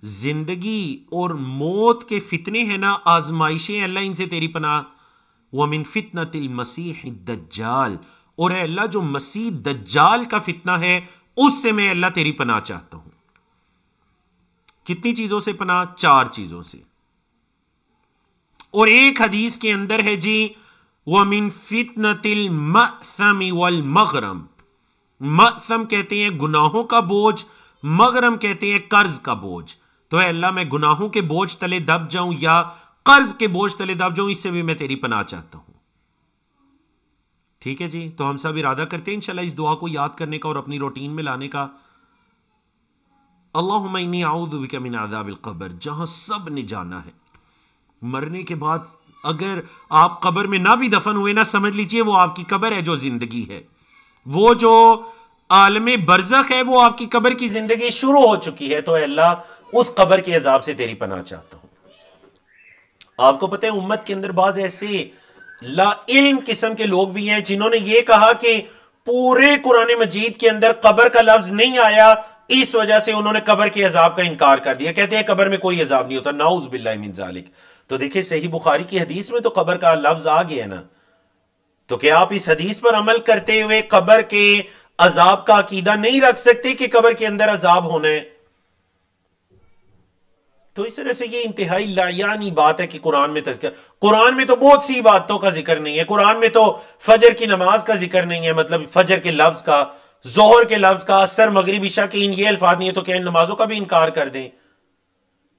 زندگی اور موت کے فتنے ہیں نا، آزمائشیں، اللہ ان سے تیری پناہ. ومن فتنۃ المسیح الدجال، اور اے اللہ جو مسیح دجال کا فتنہ ہے اس سے میں اللہ تیری پناہ چاہتا ہوں. کتنی چیزوں سے پناہ؟ 4 چیزوں سے. اور ایک حدیث کے اندر ہے جی وَمِن فِتْنَةِ الْمَأْثَمِ وَالْمَغْرَمِ. مأثم کہتے ہیں گناہوں کا بوجھ، مغرم کہتے ہیں قرض کا بوجھ. تو اے اللہ میں گناہوں کے بوجھ تلے دب جاؤں یا قرض کے بوجھ تلے دب جاؤں، اس سے بھی میں تیری پناہ چاہتا ہوں. ٹھیک ہے جی، تو ہم سب ارادہ کرتے ہیں انشاءاللہ اس دعا کو یاد کرنے کا اور اپنی روٹین میں لانے کا. اللہم انی اعوذ بک من عذاب القبر، جہاں سب نے جانا ہے. مرنے کے بعد اگر آپ قبر میں نہ بھی دفن ہوئے نا، سمجھ لیجئے وہ آپ کی قبر ہے جو زندگی ہے. وہ جو عالم برزخ ہے وہ آپ کی قبر کی زندگی شروع ہو چکی ہے. تو اے اللہ اس قبر کے عذاب سے تیری پناہ چاہتا ہوں. آپ کو پتہ ہے امت کے اندر بعض ایسے لا علم قسم کے لوگ بھی ہیں جنہوں نے یہ کہا کہ پورے قرآن مجید کے اندر قبر کا لفظ نہیں آیا، اس وجہ سے انہوں نے قبر کے عذاب کا انکار کر دیا. کہتے ہیں قبر میں کوئی عذاب نہیں ہوتا. نعوذ باللہ من ذالک. تو دیکھیں صحیح بخاری کی حدیث میں تو قبر کا لفظ آ گیا نا. تو کیا آپ اس حدیث پر عمل کرتے ہوئے قبر کے عذاب کا عقیدہ نہیں رکھ سکتے کہ قبر کے اندر عذاب ہونا ہے؟ تو اس طرح سے یہ انتہائی لایانی بات ہے کہ قرآن میں تذکر، قرآن میں تو بہت سی باتوں کا ذکر نہیں ہے. قرآن میں تو فجر کی نماز کا ذکر نہیں ہے، مطلب فجر کے لفظ کا، ظہر کے لفظ کا، عصر، مغرب، عشاء کے ان یہ الفاظ نہیں ہے. تو کیا ان نمازوں کا بھی انکار کر دیں؟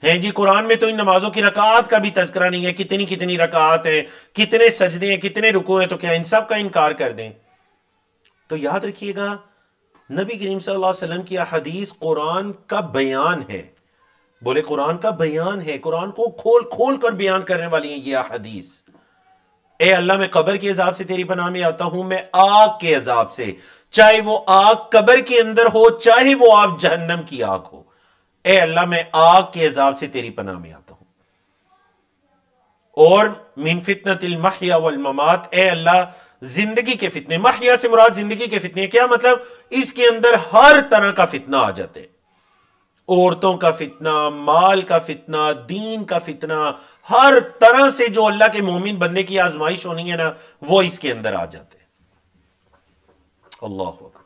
ہیں جی قرآن میں تو ان نمازوں کی رکعات کا بھی تذکرہ نہیں ہے، کتنی کتنی رکعات ہیں، کتنے سجدے ہیں، کتنے رکوع ہیں. تو کیا ان سب کا انکار کر دیں؟ تو یاد رکھیے گا نبی کریم صلی اللہ علیہ وسلم کی احادیث قرآن کا بیان ہے. بولے قرآن کا بیان ہے. قرآن کو کھول کھول کر بیان کرنے والی ہیں یہ احادیث. اے اللہ میں قبر کے عذاب سے تیری پناہ میں آتا ہوں، میں آگ کے عذاب سے، چاہے وہ آگ قبر کے اندر ہو، چاہے وہ آگ جہنم کی آگ ہو. اے اللہ میں آگ کے عذاب سے تیری پناہ میں آتا ہوں. اور من فتنۃ المحیا والممات، اے اللہ زندگی کے فتنے، محیا سے مراد زندگی کے فتنے. کیا مطلب؟ اس کے اندر ہر طرح کا فتنہ آ جاتے ہیں. عورتوں کا فتنہ، مال کا فتنہ، دین کا فتنہ، ہر طرح سے جو اللہ کے مومن بندے کی آزمائش ہونی ہے نا، وہ اس کے اندر آ جاتے ہیں. اللہ اکبر.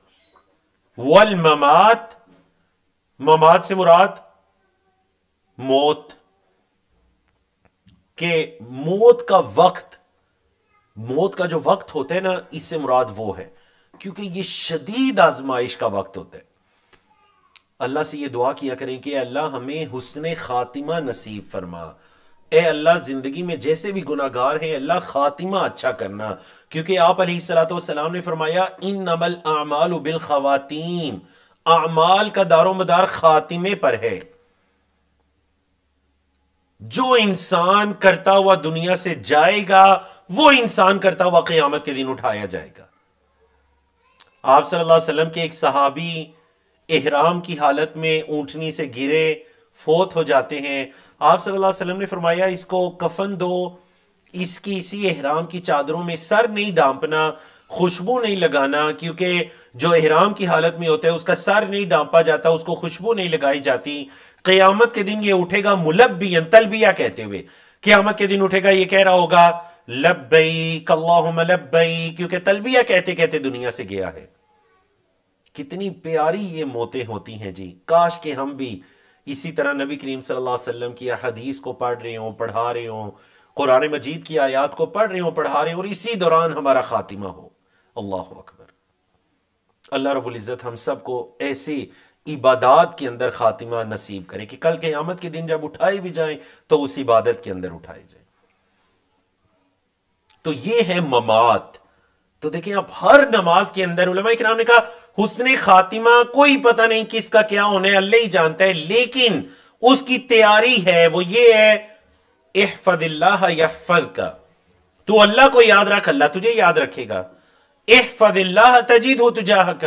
والممات، ممات سے مراد موت، کہ موت کا وقت، موت کا جو وقت ہوتا ہے نا، اس سے مراد وہ ہے، کیونکہ یہ شدید آزمائش کا وقت ہوتا ہے. اللہ سے یہ دعا کیا کریں کہ اللہ ہمیں حسن خاتمہ نصیب فرما. اے اللہ زندگی میں جیسے بھی گناہگار ہیں اللہ خاتمہ اچھا کرنا، کیونکہ آپ علیہ الصلوۃ والسلام نے فرمایا انما الاعمال بالخواتیم، اعمال کا دار و مدار خاتمے پر ہے. جو انسان کرتا ہوا دنیا سے جائے گا وہ انسان کرتا ہوا قیامت کے دن اٹھایا جائے گا. آپ صلی اللہ علیہ وسلم کے ایک صحابی احرام کی حالت میں اونٹنی سے گرے، فوت ہو جاتے ہیں. آپ صلی اللہ علیہ وسلم نے فرمایا اس کو کفن دو، اس کی اسی احرام کی چادروں میں سر نہیں ڈانپنا، خوشبو نہیں لگانا، کیونکہ جو احرام کی حالت میں ہوتا ہے اس کا سر نہیں ڈانپا جاتا، اس کو خوشبو نہیں لگائی جاتی. قیامت کے دن یہ اٹھے گا ملبیا، تلبیہ کہتے ہوئے. قیامت کے دن اٹھے گا، یہ کہہ رہا ہوگا لبیک اللہم لبیک، کیونکہ تلبیہ کہتے کہتے دنیا سے گیا ہے. کتنی پیاری یہ موتیں ہوتی ہیں جی. کاش کہ ہم بھی اسی طرح نبی کریم صلی اللہ علیہ وسلم کی حدیث کو پڑھ رہے ہوں، پڑھا رہے ہوں، قرآن مجید کی آیات کو پڑھ رہے ہوں، پڑھا رہے ہوں، اور اسی دوران ہمارا خاتمہ ہو. اللہ اکبر. اللہ رب العزت ہم سب کو ایسی عبادات کے اندر خاتمہ نصیب کرے کہ کل قیامت کے دن جب اٹھائے بھی جائیں تو اس عبادت کے اندر اٹھائے جائیں. تو یہ ہے ممات. تو دیکھیں اب ہر نماز کے اندر علماء کرام نے کہا حسن خاتمہ کوئی پتہ نہیں کس کا کیا ہونا ہے، اللہ ہی جانتا ہے، لیکن اس کی تیاری ہے، وہ یہ ہے احفظ اللہ یحفظک، تو اللہ کو یاد رکھ، اللہ تجھے یاد رکھے گا. احفظ اللہ تجدہ تجاہک،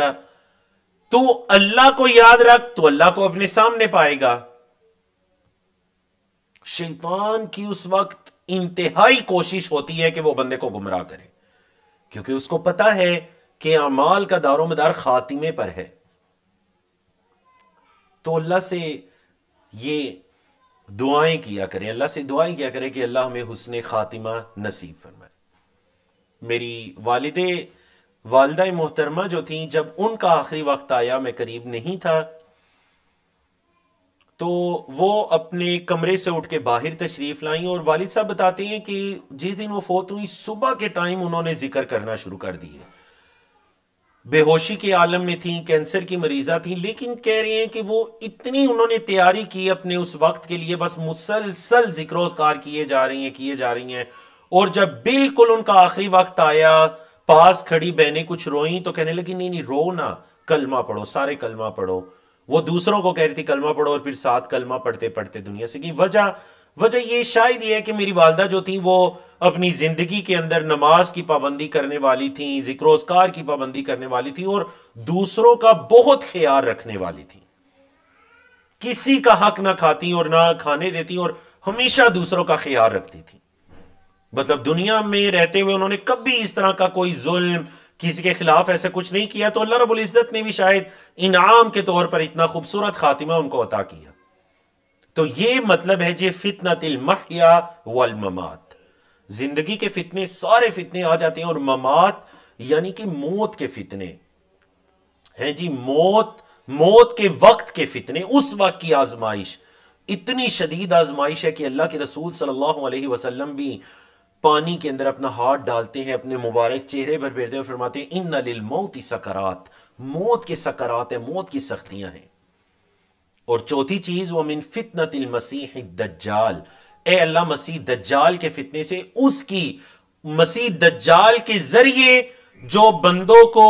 تو اللہ کو یاد رکھ تو اللہ کو اپنے سامنے پائے گا. شیطان کی اس وقت انتہائی کوشش ہوتی ہے کہ وہ بندے کو گمراہ کرے، کیونکہ اس کو پتا ہے کہ اعمال کا دار و مدار خاتمے پر ہے. تو اللہ سے یہ دعائیں کیا کریں، اللہ سے دعائیں کیا کریں کہ اللہ ہمیں حسن خاتمہ نصیب فرمائے. میری والدہ محترمہ جو تھیں، جب ان کا آخری وقت آیا، میں قریب نہیں تھا، تو وہ اپنے کمرے سے اٹھ کے باہر تشریف لائیں، اور والد صاحب بتاتے ہیں کہ جس دن وہ فوت ہوئی صبح کے ٹائم انہوں نے ذکر کرنا شروع کر دیے. بے ہوشی کے عالم میں تھیں، کینسر کی مریضہ تھیں، لیکن کہہ رہے ہیں کہ وہ اتنی انہوں نے تیاری کی اپنے اس وقت کے لیے، بس مسلسل ذکر و اذکار کیے جا رہی ہیں. اور جب بالکل ان کا آخری وقت آیا، پاس کھڑی بہنیں کچھ روئیں تو کہنے لگی نہیں رو نہ، کلمہ پڑھو، سارے کلمہ پڑھو. وہ دوسروں کو کہہ رہی تھی کلمہ پڑھو، اور پھر ساتھ کلمہ پڑھتے پڑھتے دنیا سے کی. وجہ یہ شاید یہ ہے کہ میری والدہ جو تھی وہ اپنی زندگی کے اندر نماز کی پابندی کرنے والی تھیں، ذکر و اذکار کی پابندی کرنے والی تھیں، اور دوسروں کا بہت خیال رکھنے والی تھیں. کسی کا حق نہ کھاتی اور نہ کھانے دیتی، اور ہمیشہ دوسروں کا خیال رکھتی تھی. مطلب دنیا میں رہتے ہوئے انہوں نے کبھی اس طرح کا کوئی ظلم، کسی کے خلاف ایسا کچھ نہیں کیا. تو اللہ رب العزت نے بھی شاید انعام کے طور پر اتنا خوبصورت خاتمہ ان کو عطا کیا. تو یہ مطلب ہے جی فتنۃ المحیا والممات، زندگی کے فتنے، سارے فتنے آ جاتے ہیں، اور ممات یعنی کہ موت کے فتنے ہیں جی. موت کے وقت کے فتنے، اس وقت کی آزمائش اتنی شدید آزمائش ہے کہ اللہ کے رسول صلی اللہ علیہ وسلم بھی پانی کے اندر اپنا ہاتھ ڈالتے ہیں، اپنے مبارک چہرے پر پھیرتے ہیں، فرماتے ہیں ان للموت سکرات، موت کے سکرات ہیں، موت کی سختیاں ہیں. اور چوتھی چیز ومن فتنۃ المسیح الدجال، اے اللہ مسیح دجال کے فتنے سے، اس کی مسیح دجال کے ذریعے جو بندوں کو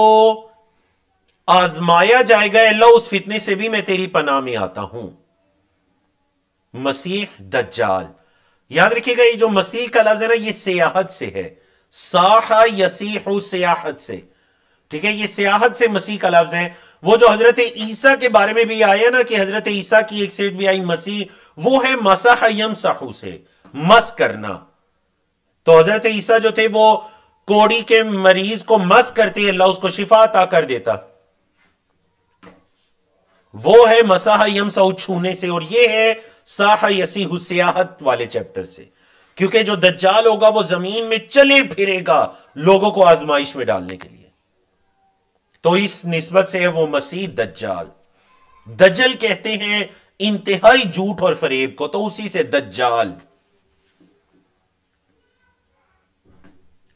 آزمایا جائے گا، اللہ اس فتنے سے بھی میں تیری پناہ میں آتا ہوں. مسیح دجال، یاد رکھیے گا یہ جو مسیح کا لفظ ہے نا، یہ سیاحت سے ہے، صاح یسیح سیاحت سے، ٹھیک ہے، یہ سیاحت سے مسیح کا لفظ ہے. وہ جو حضرت عیسیٰ کے بارے میں بھی آیا نا کہ حضرت عیسیٰ کی ایک صفت بھی آئی مسیح، وہ ہے مسح یمسح سے، مس کرنا. تو حضرت عیسیٰ جو تھے وہ کوڑی کے مریض کو مس کرتے، اللہ اس کو شفا عطا کر دیتا، وہ ہے مسح یمسح چھونے سے. اور یہ ہے صاح یسیح سیاحت والے چیپٹر سے، کیونکہ جو دجال ہوگا وہ زمین میں چلے پھرے گا لوگوں کو آزمائش میں ڈالنے کے لیے. تو اس نسبت سے ہے وہ مسیح دجال. دجل کہتے ہیں انتہائی جھوٹ اور فریب کو، تو اسی سے دجال.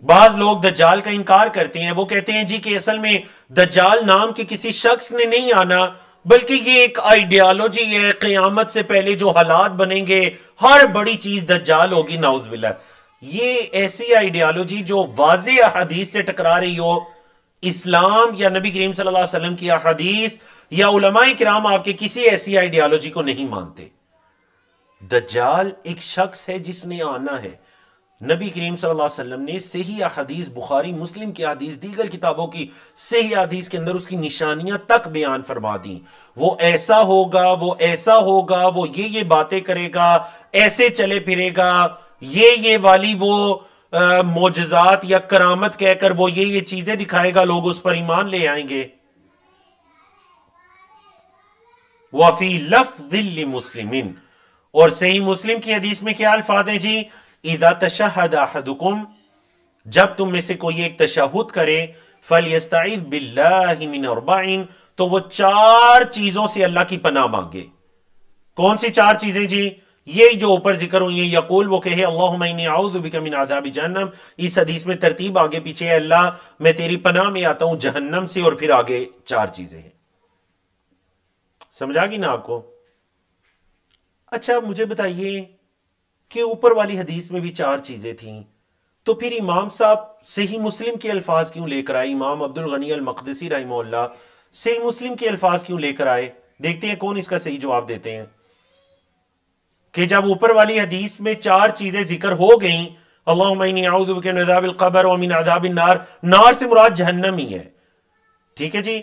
بعض لوگ دجال کا انکار کرتے ہیں، وہ کہتے ہیں جی کہ اصل میں دجال نام کے کسی شخص نے نہیں آنا، بلکہ یہ ایک آئیڈیالوجی ہے، قیامت سے پہلے جو حالات بنیں گے ہر بڑی چیز دجال ہوگی، نعوذ باللہ. یہ ایسی آئیڈیالوجی جو واضح احادیث سے ٹکرا رہی ہو، اسلام یا نبی کریم صلی اللہ علیہ وسلم کی احادیث یا علماء کرام آپ کے کسی ایسی آئیڈیالوجی کو نہیں مانتے. دجال ایک شخص ہے جس نے آنا ہے. نبی کریم صلی اللہ علیہ وسلم نے صحیح احادیث، بخاری مسلم کی حدیث، دیگر کتابوں کی صحیح حدیث کے اندر اس کی نشانیاں تک بیان فرما دی. وہ ایسا ہوگا، وہ ایسا ہوگا، وہ یہ باتیں کرے گا، ایسے چلے پھرے گا، یہ والی وہ معجزات یا کرامت کہہ کر وہ یہ چیزیں دکھائے گا، لوگ اس پر ایمان لے آئیں گے. وفی لفظ لمسلم، اور صحیح مسلم کی حدیث میں کیا الفاظ ہیں جی؟ اذا تشہد احدکم، جب تم میں سے کوئی ایک تشہد کرے، فلیستعذ باللہ من اربع، تو وہ 4 چیزوں سے اللہ کی پناہ مانگے. کون سی 4 چیزیں جی؟ یہ جو اوپر ذکر ہوئی ہیں، یقول، وہ کہے اللہم انی اعوذ بک من عذاب جہنم. اس حدیث میں ترتیب آگے پیچھے ہے، اللہ میں تیری پناہ میں آتا ہوں جہنم سے، اور پھر آگے 4 چیزیں ہیں. سمجھا گی نا آپ کو؟ اچھا مجھے بتائیے کہ اوپر والی حدیث میں بھی 4 چیزیں تھیں، تو پھر امام صاحب صحیح مسلم کے الفاظ کیوں لے کر آئے؟ امام عبد الغنی المقدسی رحمہ اللہ صحیح مسلم کے الفاظ کیوں لے کر آئے؟ دیکھتے ہیں کون اس کا صحیح جواب دیتے ہیں. کہ جب اوپر والی حدیث میں 4 چیزیں ذکر ہو گئیں اللہم انی اعوذ بک من عذاب القبر ومن عذاب النار، نار سے مراد جہنم ہی ہے، ٹھیک ہے جی.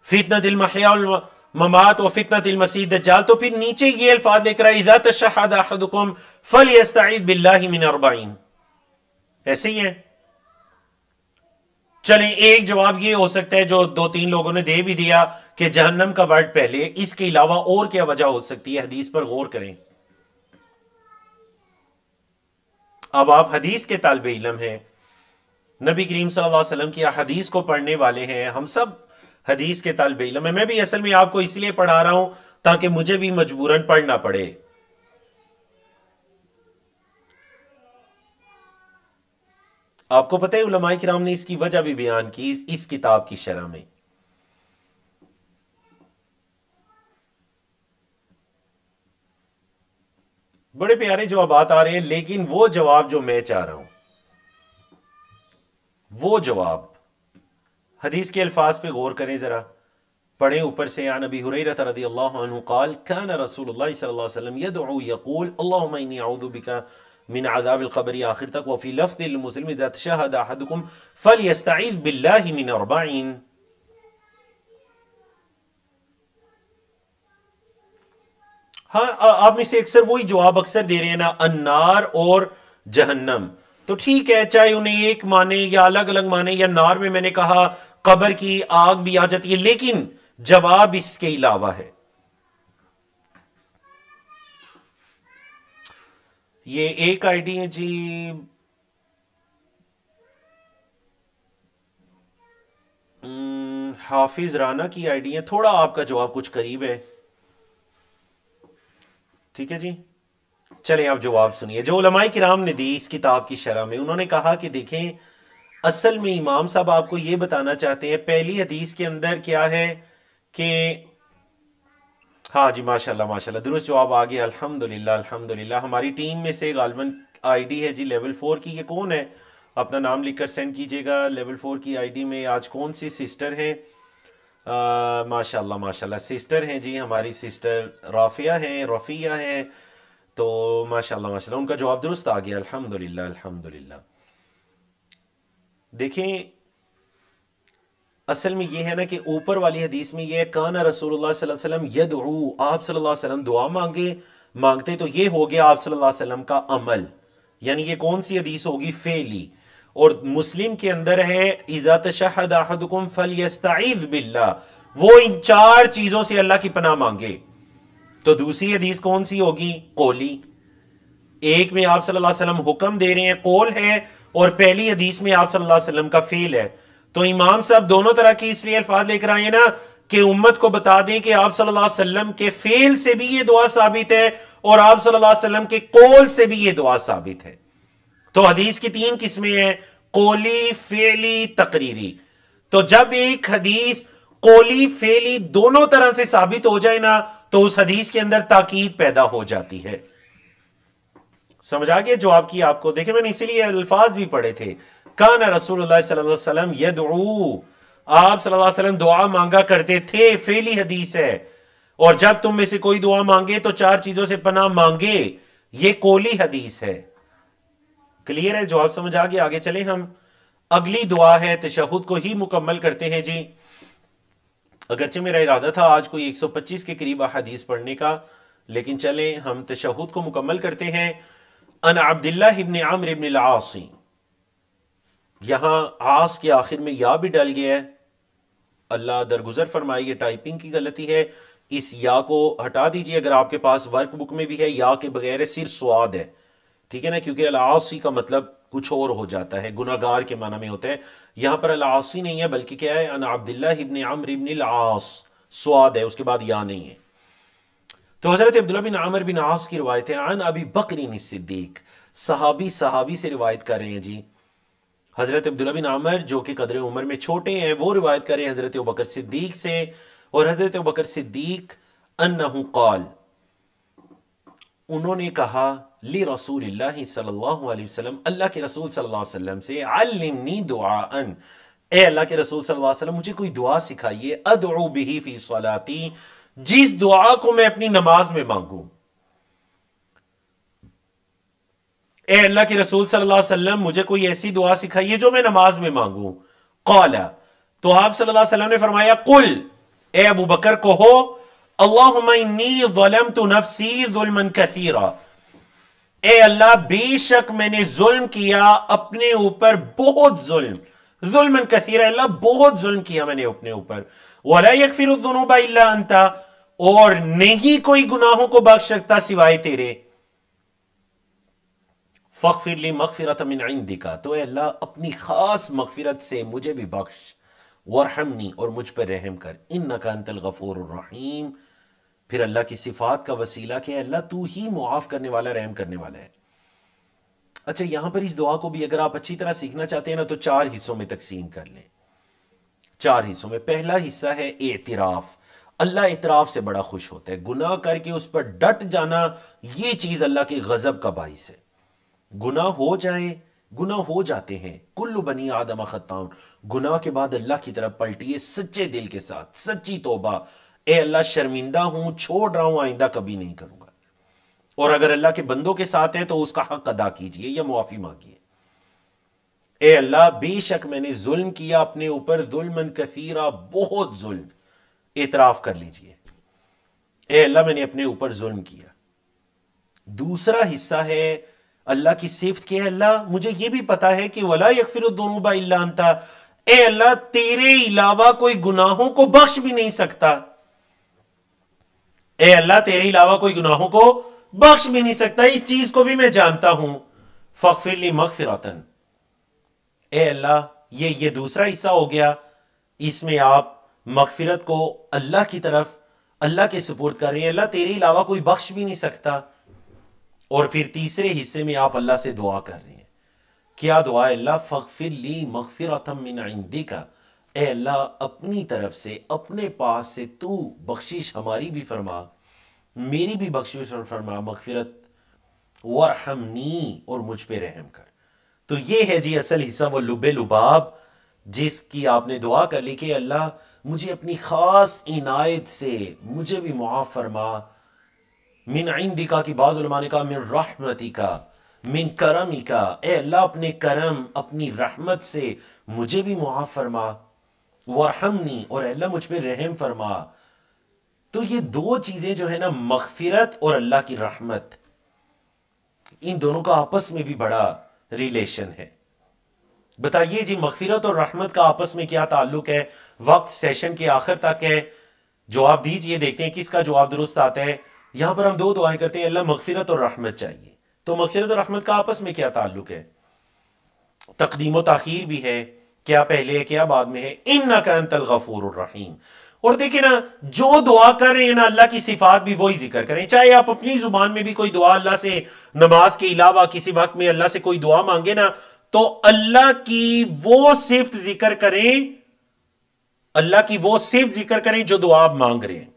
فتنۃ المحیا والممات وفتنۃ المسیح الدجال، تو پھر نیچے یہ الفاظ لکھ رہا ہے اذا تشہد احدکم فلیستعیذ باللہ من 40، ایسے ہی ہے. چلیں ایک جواب یہ ہو سکتا ہے جو 2-3 لوگوں نے دے بھی دیا کہ جہنم کا ورڈ پہلے، اس کے علاوہ اور کیا وجہ ہو سکتی ہے؟ حدیث پر غور کریں. اب آپ حدیث کے طالب علم ہیں، نبی کریم صلی اللہ علیہ وسلم کی حدیث کو پڑھنے والے ہیں، ہم سب حدیث کے طالب علم ہیں. میں بھی اصل میں آپ کو اس لیے پڑھا رہا ہوں تاکہ مجھے بھی مجبوراً پڑھنا پڑے. آپ کو پتہ ہے علماء کرام نے اس کی وجہ بھی بیان کی اس کتاب کی شرح میں. بڑے پیارے جوابات آ رہے ہیں، لیکن وہ جواب جو میں چاہ رہا ہوں، وہ جواب حدیث کے الفاظ پہ غور کریں ذرا، پڑھیں اوپر سے. عن ابی ہریرہ رضی اللہ عنہ قال کان رسول اللہ صلی اللہ علیہ وسلم یدعو یقول اللہم انی اعوذ بک من عذاب القبر آخر تک. وفی لفظ للمسلم اذا تشہد احدکم فلیستعیذ باللہ من 40. ہاں آپ میں سے اکثر وہی جواب اکثر دے رہے ہیں نا، النار اور جہنم. تو ٹھیک ہے، چاہے انہیں ایک مانے یا الگ الگ مانے، یا نار میں نے کہا قبر کی آگ بھی آ جاتی ہے، لیکن جواب اس کے علاوہ ہے. یہ ایک آئی ڈی ہے جی، حافظ رانا کی آئی ڈی ہے. تھوڑا آپ کا جواب کچھ قریب ہے، ٹھیک ہے جی. چلیں آپ جواب سنیے جو علماء کرام نے دی اس کتاب کی شرح میں. انہوں نے کہا کہ دیکھیں اصل میں امام صاحب آپ کو یہ بتانا چاہتے ہیں، پہلی حدیث کے اندر کیا ہے کہ ہاں جی ماشاءاللہ ماشاءاللہ درست جواب آ گیا، الحمدللہ الحمدللہ. ہماری ٹیم میں سے غالباً آئی ڈی ہے جی لیول 4 کی. یہ کون ہے؟ اپنا نام لکھ کر سینڈ کیجئے گا. لیول 4 کی آئی ڈی میں آج کون سی سسٹر ہیں؟ ماشاءاللہ ماشاءاللہ سسٹر ہیں جی، ہماری سسٹر رافیہ ہیں، رفیہ ہیں. تو ماشاءاللہ ماشاءاللہ ان کا جواب درست آ گیا، الحمدللہ الحمدللہ. دیکھیں اصل میں یہ ہے نا کہ اوپر والی حدیث میں یہ ہے کانا رسول اللہ صلی اللہ علیہ وسلم یدعو، آپ صلی اللہ علیہ وسلم دعا مانگتے، تو یہ ہو گیا آپ صلی اللہ علیہ وسلم کا عمل. یعنی یہ کون سی حدیث ہوگی؟ فعلی. اور مسلم کے اندر ہے اذا تشہد احدکم فلیستعیذ باللہ، وہ ان 4 چیزوں سے اللہ کی پناہ مانگے. تو دوسری حدیث کون سی ہوگی؟ قولی. ایک میں آپ صلی اللہ علیہ وسلم حکم دے رہے ہیں، قول ہے، اور پہلی حدیث میں آپ صلی اللہ علیہ وسلم کا فعل ہے. تو امام صاحب دونوں طرح کی اس لیے الفاظ لے کر آئے نا کہ امت کو بتا دیں کہ آپ صلی اللہ علیہ وسلم کے فعل سے بھی یہ دعا ثابت ہے اور آپ صلی اللہ علیہ وسلم کے قول سے بھی یہ دعا ثابت ہے. تو حدیث کی 3 قسمیں ہیں، قولی، فعلی، تقریری. تو جب ایک حدیث قولی فعلی دونوں طرح سے ثابت ہو جائے نا تو اس حدیث کے اندر تاکید پیدا ہو جاتی ہے. سمجھ آگے جواب کی آپ کو؟ دیکھیں میں نے اسی لیے الفاظ بھی پڑھے تھے، کان رسول اللہ صلی اللہ علیہ وسلم یدعو، آپ صلی اللہ علیہ وسلم دعا مانگا کرتے تھے، فعلی حدیث ہے. اور جب تم میں سے کوئی دعا مانگے تو 4 چیزوں سے پناہ مانگے، یہ قولی حدیث ہے. کلیئر ہے؟ جواب سمجھ آگے؟ آگے چلیں ہم. اگلی دعا ہے، تشہد کو ہی مکمل کرتے ہیں جی. اگرچہ میرا ارادہ تھا آج کوئی 125 کے قریب احادیث پڑھنے کا، لیکن چلیں ہم تشہد کو مکمل کرتے ہیں. ان عبداللہ ابن عمرو ابن العاص، یہاں عاص کے آخر میں یا بھی ڈل گیا ہے، اللہ درگزر فرمائے، یہ ٹائپنگ کی غلطی ہے. اس یا کو ہٹا دیجئے، اگر آپ کے پاس ورک بک میں بھی ہے یا کے بغیر صرف سواد ہے، ٹھیک ہے نا، کیونکہ العاصی کا مطلب کچھ اور ہو جاتا ہے، گناہگار کے معنی میں ہوتا ہے. یہاں پر العاصی نہیں ہے بلکہ کیا ہے؟ ان عبداللہ ابن عمرو ابن العاص، سواد ہے، اس کے بعد یا نہیں ہے. تو حضرت عبداللہ بن عمرو بن عاص کی روایت ہے، عن ابی بکر الصدیق، صحابی سے روایت کر رہے ہیں جی. حضرت عبداللہ بن عمر جو کہ قدر عمر میں چھوٹے ہیں، وہ روایت کریں حضرت ابوبکر صدیق سے. اور حضرت ابوبکر صدیق انہو قال، انہوں نے کہا لی رسول اللہ صلی اللہ علیہ وسلم، اللہ کے رسول صلی اللہ علیہ وسلم سے، علمنی دعاء، اے اللہ کے رسول صلی اللہ علیہ وسلم مجھے کوئی دعا سکھائیے، ادعو بہ فی صلاتی، جس دعا کو میں اپنی نماز میں مانگوں. اے اللہ کے رسول صلی اللہ علیہ وسلم مجھے کوئی ایسی دعا سکھائیے جو میں نماز میں مانگوں. قال، تو آپ صلی اللہ علیہ وسلم نے فرمایا قل، اے ابو بکر کہو اللہم انی ظلمت نفسی ظلما کثیرا، اے اللہ بے شک میں نے ظلم کیا اپنے اوپر بہت ظلم، ظلما کثیرا اللہ بہت ظلم کیا میں نے اپنے اوپر، ولا یغفر الذنوب الا انت، اور نہیں کوئی گناہوں کو بخش سکتا سوائے تیرے، فاغفر لی مغفرۃ من عندک، تو اے اللہ اپنی خاص مغفرت سے مجھے بھی بخش، وارحمنی اور مجھ پر رحم کر، انک انت الغفور الرحیم، پھر اللہ کی صفات کا وسیلہ کہ اللہ تو ہی معاف کرنے والا رحم کرنے والا ہے. اچھا یہاں پر اس دعا کو بھی اگر آپ اچھی طرح سیکھنا چاہتے ہیں نا تو 4 حصوں میں تقسیم کر لیں. 4 حصوں میں پہلا حصہ ہے اعتراف. اللہ اعتراف سے بڑا خوش ہوتا ہے. گناہ کر کے اس پر ڈٹ جانا یہ چیز اللہ کے غضب کا باعث ہے. گناہ ہو جائے، گناہ ہو جاتے ہیں، کل بنی آدم خطاؤن، گناہ کے بعد اللہ کی طرف پلٹیے سچے دل کے ساتھ، سچی توبہ، اے اللہ شرمندہ ہوں، چھوڑ رہا ہوں، آئندہ کبھی نہیں کروں گا. اور اگر اللہ کے بندوں کے ساتھ ہیں تو اس کا حق ادا کیجئے یا معافی مانگیے. اے اللہ بے شک میں نے ظلم کیا اپنے اوپر، ظلمن کثیرا، بہت ظلم، اعتراف کر لیجئے اے اللہ میں نے اپنے اوپر ظلم کیا. دوسرا حصہ ہے اللہ کی صفت کہ اللہ مجھے یہ بھی پتا ہے کہ ولا یغفر الذنوب الا انت، اے اللہ تیرے علاوہ کوئی گناہوں کو بخش بھی نہیں سکتا، اے اللہ تیرے علاوہ کوئی گناہوں کو بخش بھی نہیں سکتا، اس چیز کو بھی میں جانتا ہوں. فاغفر لی مغفرۃ، اے اللہ یہ دوسرا حصہ ہو گیا. اس میں آپ مغفرت کو اللہ کی طرف اللہ کے سپرد کر رہے ہیں، اللہ تیرے علاوہ کوئی بخش بھی نہیں سکتا. اور پھر تیسرے حصے میں آپ اللہ سے دعا کر رہے ہیں. کیا دعا ہے؟ اللہ فاغفر لی مغفرۃ من عندک، اے اللہ اپنی طرف سے اپنے پاس سے تو بخشش ہماری بھی فرما، میری بھی بخشش فرما، مغفرت، وارحمنی اور مجھ پہ رحم کر. تو یہ ہے جی اصل حصہ، وہ لب لباب جس کی آپ نے دعا کر لی کہ اللہ مجھے اپنی خاص عنایت سے مجھے بھی معاف فرما. من عندکا کی بعض علماء نے کہا من رحمتکا، من کرمکا، اے اللہ اپنے کرم اپنی رحمت سے مجھے بھی معاف فرما، وارحمنی اور اے اللہ مجھ پہ رحم فرما. تو یہ 2 چیزیں جو ہے نا، مغفرت اور اللہ کی رحمت، ان دونوں کا آپس میں بھی بڑا ریلیشن ہے. بتائیے جی مغفرت اور رحمت کا آپس میں کیا تعلق ہے؟ وقت سیشن کے آخر تک ہے، جواب دیجئے، دیکھتے ہیں کس کا جواب درست آتا ہے. یہاں پر ہم 2 دعائیں کرتے ہیں، اللہ مغفرت اور رحمت چاہیے. تو مغفرت اور رحمت کا آپس میں کیا تعلق ہے؟ تقدیم و تاخیر بھی ہے، کیا پہلے ہے کیا بعد میں ہے. انک انت الغفور الرحیم. اور دیکھیں نا جو دعا کر رہے ہیں نا اللہ کی صفات بھی وہی ذکر کریں. چاہے آپ اپنی زبان میں بھی کوئی دعا اللہ سے نماز کے علاوہ کسی وقت میں اللہ سے کوئی دعا مانگے نا تو اللہ کی وہ صفت ذکر کریں، اللہ کی وہ صفت ذکر کریں جو دعا آپ مانگ رہے ہیں.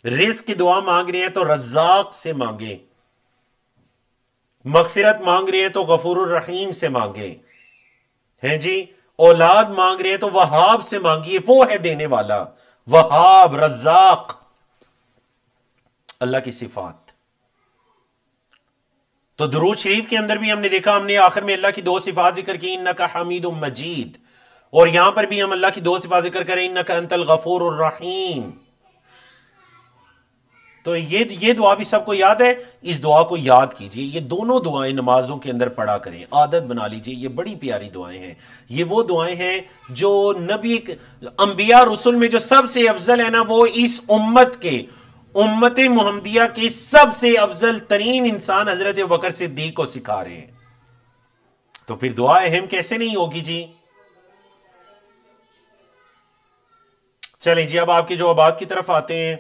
رزق کی دعا مانگ رہے ہیں تو رزاق سے مانگیں، مغفرت مانگ رہے ہیں تو غفور الرحیم سے مانگیں، ہیں جی اولاد مانگ رہے ہیں تو وہاب سے مانگیے، وہ ہے دینے والا، وہاب، رزاق، اللہ کی صفات. تو درود شریف کے اندر بھی ہم نے دیکھا، ہم نے آخر میں اللہ کی 2 صفات ذکر کی، انکا حمید مجید، اور یہاں پر بھی ہم اللہ کی 2 صفات ذکر کریں، انکا انت الغفور الرحیم. تو یہ دعا بھی سب کو یاد ہے، اس دعا کو یاد کیجئے. یہ دونوں دعائیں نمازوں کے اندر پڑھا کریں، عادت بنا لیجئے. یہ بڑی پیاری دعائیں ہیں. یہ وہ دعائیں ہیں جو نبی انبیاء رسول میں جو سب سے افضل ہے نا، وہ اس امت کے، امت محمدیہ کے سب سے افضل ترین انسان حضرت ابوبکر صدیق کو سکھا رہے ہیں. تو پھر دعا اہم کیسے نہیں ہوگی جی؟ چلیں جی اب آپ کے جوابات کی طرف آتے ہیں.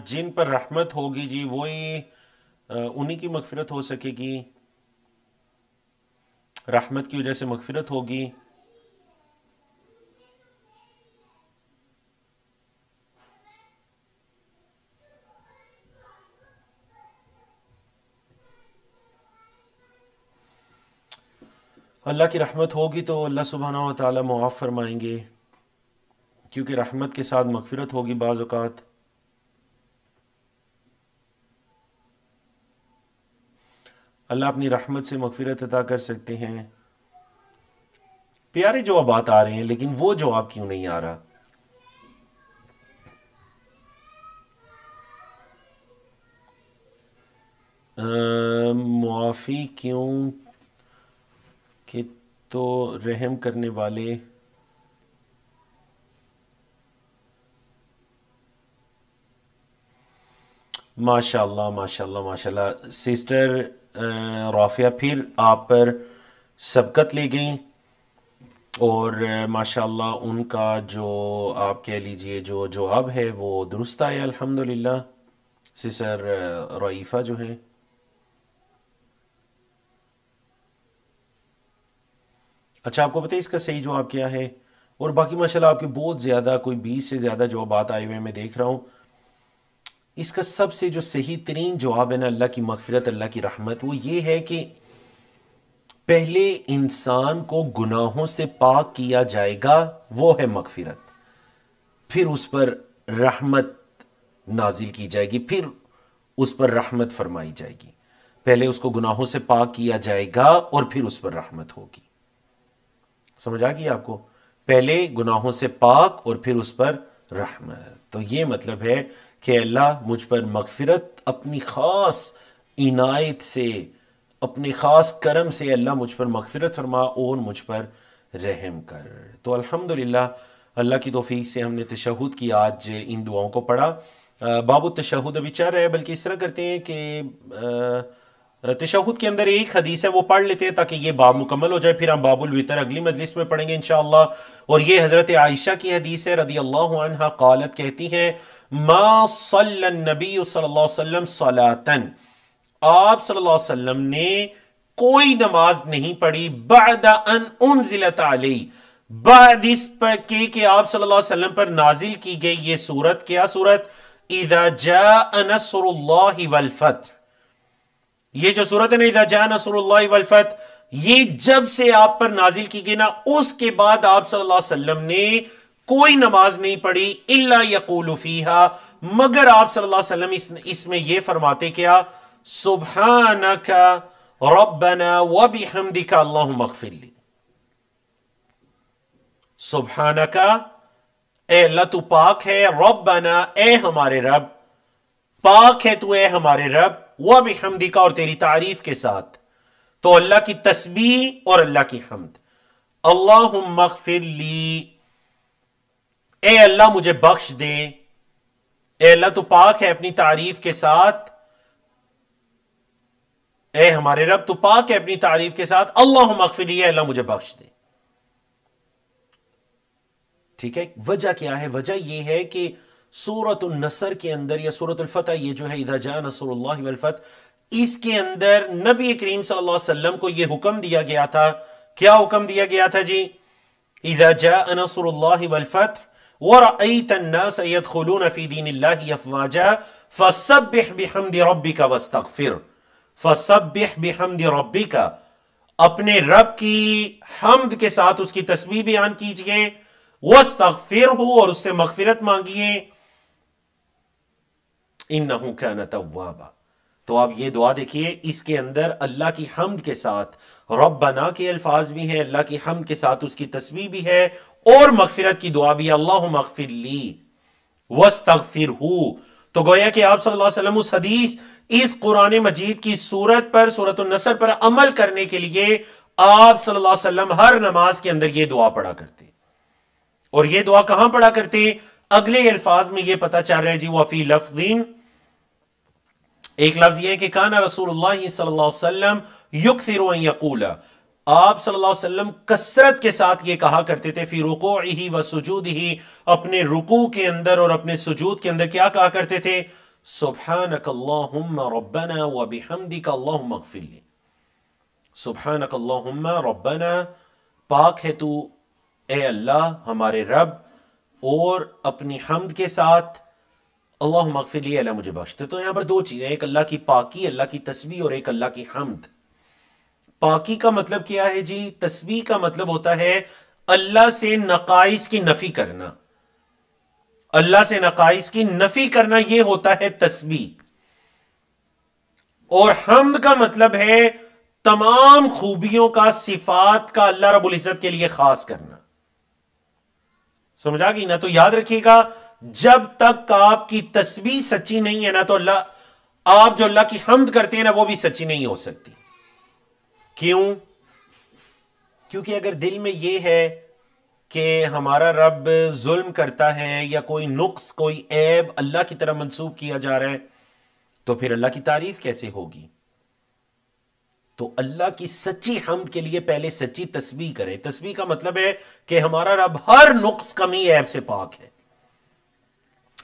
جن پر رحمت ہوگی جی وہی انہی کی مغفرت ہو سکے گی، رحمت کی وجہ سے مغفرت ہوگی. اللہ کی رحمت ہوگی تو اللہ سبحانہ و تعالی معاف فرمائیں گے، کیونکہ رحمت کے ساتھ مغفرت ہوگی بعض اوقات. اللہ اپنی رحمت سے مغفرت عطا کر سکتے ہیں؟ پیارے جوابات آ رہے ہیں لیکن وہ جواب کیوں نہیں آ رہا؟ معافی کیوں کہ تو رحم کرنے والے ماشاء اللہ ماشاء اللہ ماشاء اللہ سسٹر رافیہ پھر آپ پر سبقت لے گئیں، اور ماشاء اللہ ان کا جو آپ کہہ لیجئے جو جواب ہے وہ درست آیا الحمدللہ، سسٹر رائفہ جو ہیں۔ اچھا آپ کو پتہ ہے اس کا صحیح جواب کیا ہے؟ اور باقی ماشاءاللہ آپ کے بہت زیادہ کوئی 20 سے زیادہ جوابات آئے ہوئے ہیں میں دیکھ رہا ہوں۔ اس کا سب سے جو صحیح ترین جواب ہے نا اللہ کی مغفرت اللہ کی رحمت، وہ یہ ہے کہ پہلے انسان کو گناہوں سے پاک کیا جائے گا، وہ ہے مغفرت، پھر اس پر رحمت نازل کی جائے گی، پھر اس پر رحمت فرمائی جائے گی۔ پہلے اس کو گناہوں سے پاک کیا جائے گا اور پھر اس پر رحمت ہوگی۔ سمجھ آ گئی آپ کو؟ پہلے گناہوں سے پاک اور پھر اس پر رحمت۔ تو یہ مطلب ہے کہ اللہ مجھ پر مغفرت اپنی خاص عنایت سے، اپنے خاص کرم سے اللہ مجھ پر مغفرت فرما اور مجھ پر رحم کر۔ تو الحمدللہ اللہ کی توفیق سے ہم نے تشہد کی آج ان دعاؤں کو پڑھا۔ باب التشہد ابھی چل رہا ہے، بلکہ اس طرح کرتے ہیں کہ تشہد کے اندر ایک حدیث ہے وہ پڑھ لیتے ہیں تاکہ یہ باب مکمل ہو جائے، پھر ہم باب الوتر اگلی مجلس میں پڑھیں گے انشاءاللہ۔ اور یہ حضرت عائشہ کی حدیث ہے رضی اللہ عنہ، قالت کہتی ہیں ما صلی النبی صلی اللہ علیہ وسلم صلاةً، آپ صلی اللہ علیہ وسلم نے کوئی نماز نہیں پڑھی بعد ان انزلت علیہ، بعد اس پر کہ آپ صلی اللہ علیہ وسلم پر نازل کی گئی یہ سورت۔ کیا سورت؟ اذا جاء نصر اللہ والفتح، یہ جو سورت ہے نا اذا جاء نصر اللہ والفتح، یہ جب سے آپ پر نازل کی گئی نا اس کے بعد آپ صلی اللہ علیہ وسلم نے کوئی نماز نہیں پڑھی الا یقول فیہا، مگر آپ صلی اللہ علیہ وسلم اس میں یہ فرماتے کیا؟ سبحانک ربنا وبحمدک اللہم اغفر لی۔ سبحانک، اے اللہ تو پاک ہے، ربنا اے ہمارے رب، پاک ہے تو اے ہمارے رب، وبحمدک اور تیری تعریف کے ساتھ، تو اللہ کی تسبیح اور اللہ کی حمد۔ اللہم اغفر لی، اے اللہ مجھے بخش دے، اے اللہ تو پاک ہے اپنی تعریف کے ساتھ، اے ہمارے رب تو پاک ہے اپنی تعریف کے ساتھ، اللہم اغفر لی، اے اللہ مجھے بخش دے۔ ٹھیک ہے، وجہ کیا ہے؟ وجہ یہ ہے کہ سورۃ النصر کے اندر یا سورۃ الفتح، یہ جو ہے اذا جاء نصر اللہ والفتح، اس کے اندر نبی کریم صلی اللہ علیہ وسلم کو یہ حکم دیا گیا تھا۔ کیا حکم دیا گیا تھا جی؟ اذا جاء نصر اللہ والفتح ورأيت الناس يدخلون في دين الله افواجا فسبح بحمد ربك واستغفر، فسبح بحمد ربك، اپنے رب کی حمد کے ساتھ اس کی تسبیح بیان کیجئے، واستغفرہ اور اس سے مغفرت مانگیے، انہ کان توابا۔ تو آپ یہ دعا دیکھیے، اس کے اندر اللہ کی حمد کے ساتھ ربنا کے الفاظ بھی ہیں، اللہ کی حمد کے ساتھ اس کی تسبیح بھی ہے، اور مغفرت کی دعا بھی ہے، اللہم اغفر لی واستغفرہ۔ تو گویا کہ آپ صلی اللہ علیہ وسلم اس حدیث، اس قرآن مجید کی سورت پر، سورۃ النصر پر عمل کرنے کے لیے آپ صلی اللہ علیہ وسلم ہر نماز کے اندر یہ دعا پڑھا کرتے، اور یہ دعا کہاں پڑھا کرتے؟ اگلے الفاظ میں یہ پتا چل رہا ہے جی، وفی لفظین، ایک لفظ یہ ہے کہ کان رسول اللہ صلی اللہ علیہ وسلم یکثر ان یقول، آپ صلی اللہ علیہ وسلم کثرت کے ساتھ یہ کہا کرتے تھے، فی رکوعہ و سجودہ، اپنے رکوع کے اندر اور اپنے سجود کے اندر کیا کہا کرتے تھے؟ سبحانک اللہم ربنا وبحمدک اللہم اغفر لی، سبحانک اللہم ربنا، پاک ہے تو اے اللہ ہمارے رب، اور اپنی حمد کے ساتھ اللہم اغفر لی، اللہ مجھے بخش دے۔ تو یہاں پر دو چیزیں، ایک اللہ کی پاکی، اللہ کی تسبیح، اور ایک اللہ کی حمد۔ پاکی کا مطلب کیا ہے جی؟ تسبیح کا مطلب ہوتا ہے اللہ سے نقائص کی نفی کرنا، اللہ سے نقائص کی نفی کرنا، یہ ہوتا ہے تسبیح۔ اور حمد کا مطلب ہے تمام خوبیوں کا، صفات کا اللہ رب العزت کے لیے خاص کرنا. سمجھا گئی نا؟ تو یاد رکھیے گا، جب تک آپ کی تسبیح سچی نہیں ہے نا، تو آپ جو اللہ کی حمد کرتے ہیں نا، وہ بھی سچی نہیں ہو سکتی. کیوں؟ کیونکہ اگر دل میں یہ ہے کہ ہمارا رب ظلم کرتا ہے یا کوئی نقص، کوئی عیب اللہ کی طرف منسوب کیا جا رہا ہے، تو پھر اللہ کی تعریف کیسے ہوگی؟ تو اللہ کی سچی حمد کے لیے پہلے سچی تسبیح کریں. تسبیح کا مطلب ہے کہ ہمارا رب ہر نقص، کمی، عیب سے پاک ہے.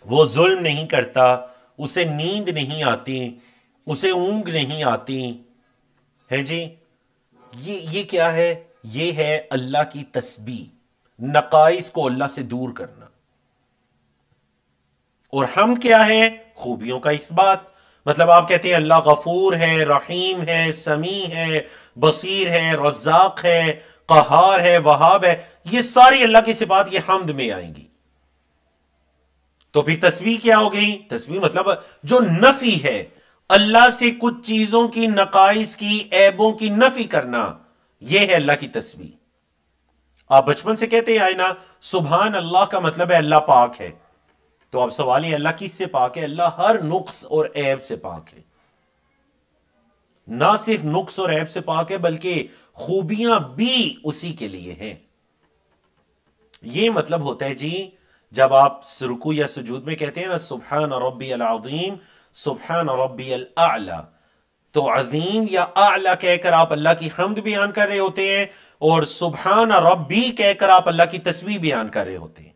وہ ظلم نہیں کرتا، اسے نیند نہیں آتی، اسے اونگ نہیں آتی ہے. جی یہ کیا ہے؟ یہ ہے اللہ کی تسبیح، نقائص کو اللہ سے دور کرنا. اور حمد کیا ہے؟ خوبیوں کا اثبات. مطلب آپ کہتے ہیں اللہ غفور ہے، رحیم ہے، سمیع ہے، بصیر ہے، رزاق ہے، قہار ہے، وہاب ہے. یہ ساری اللہ کی صفات یہ حمد میں آئیں گی. تو پھر تسبیح کیا ہو گئی؟ تسبیح مطلب جو نفی ہے، اللہ سے کچھ چیزوں کی، نقائص کی، عیبوں کی نفی کرنا، یہ ہے اللہ کی تسبیح. آپ بچپن سے کہتے ہیں آئے نا سبحان اللہ کا مطلب ہے اللہ پاک ہے. تو اب سوال یہ، اللہ کس سے پاک ہے؟ اللہ ہر نقص اور عیب سے پاک ہے. نہ صرف نقص اور عیب سے پاک ہے، بلکہ خوبیاں بھی اسی کے لیے ہیں. یہ مطلب ہوتا ہے جی، جب آپ رکوع یا سجود میں کہتے ہیں نا سبحان ربی العظیم، سبحان ربی الاعلی، تو عظیم یا اعلی کہہ کر آپ اللہ کی حمد بیان کر رہے ہوتے ہیں، اور سبحان ربی کہہ کر آپ اللہ کی تسبیح بیان کر رہے ہوتے ہیں.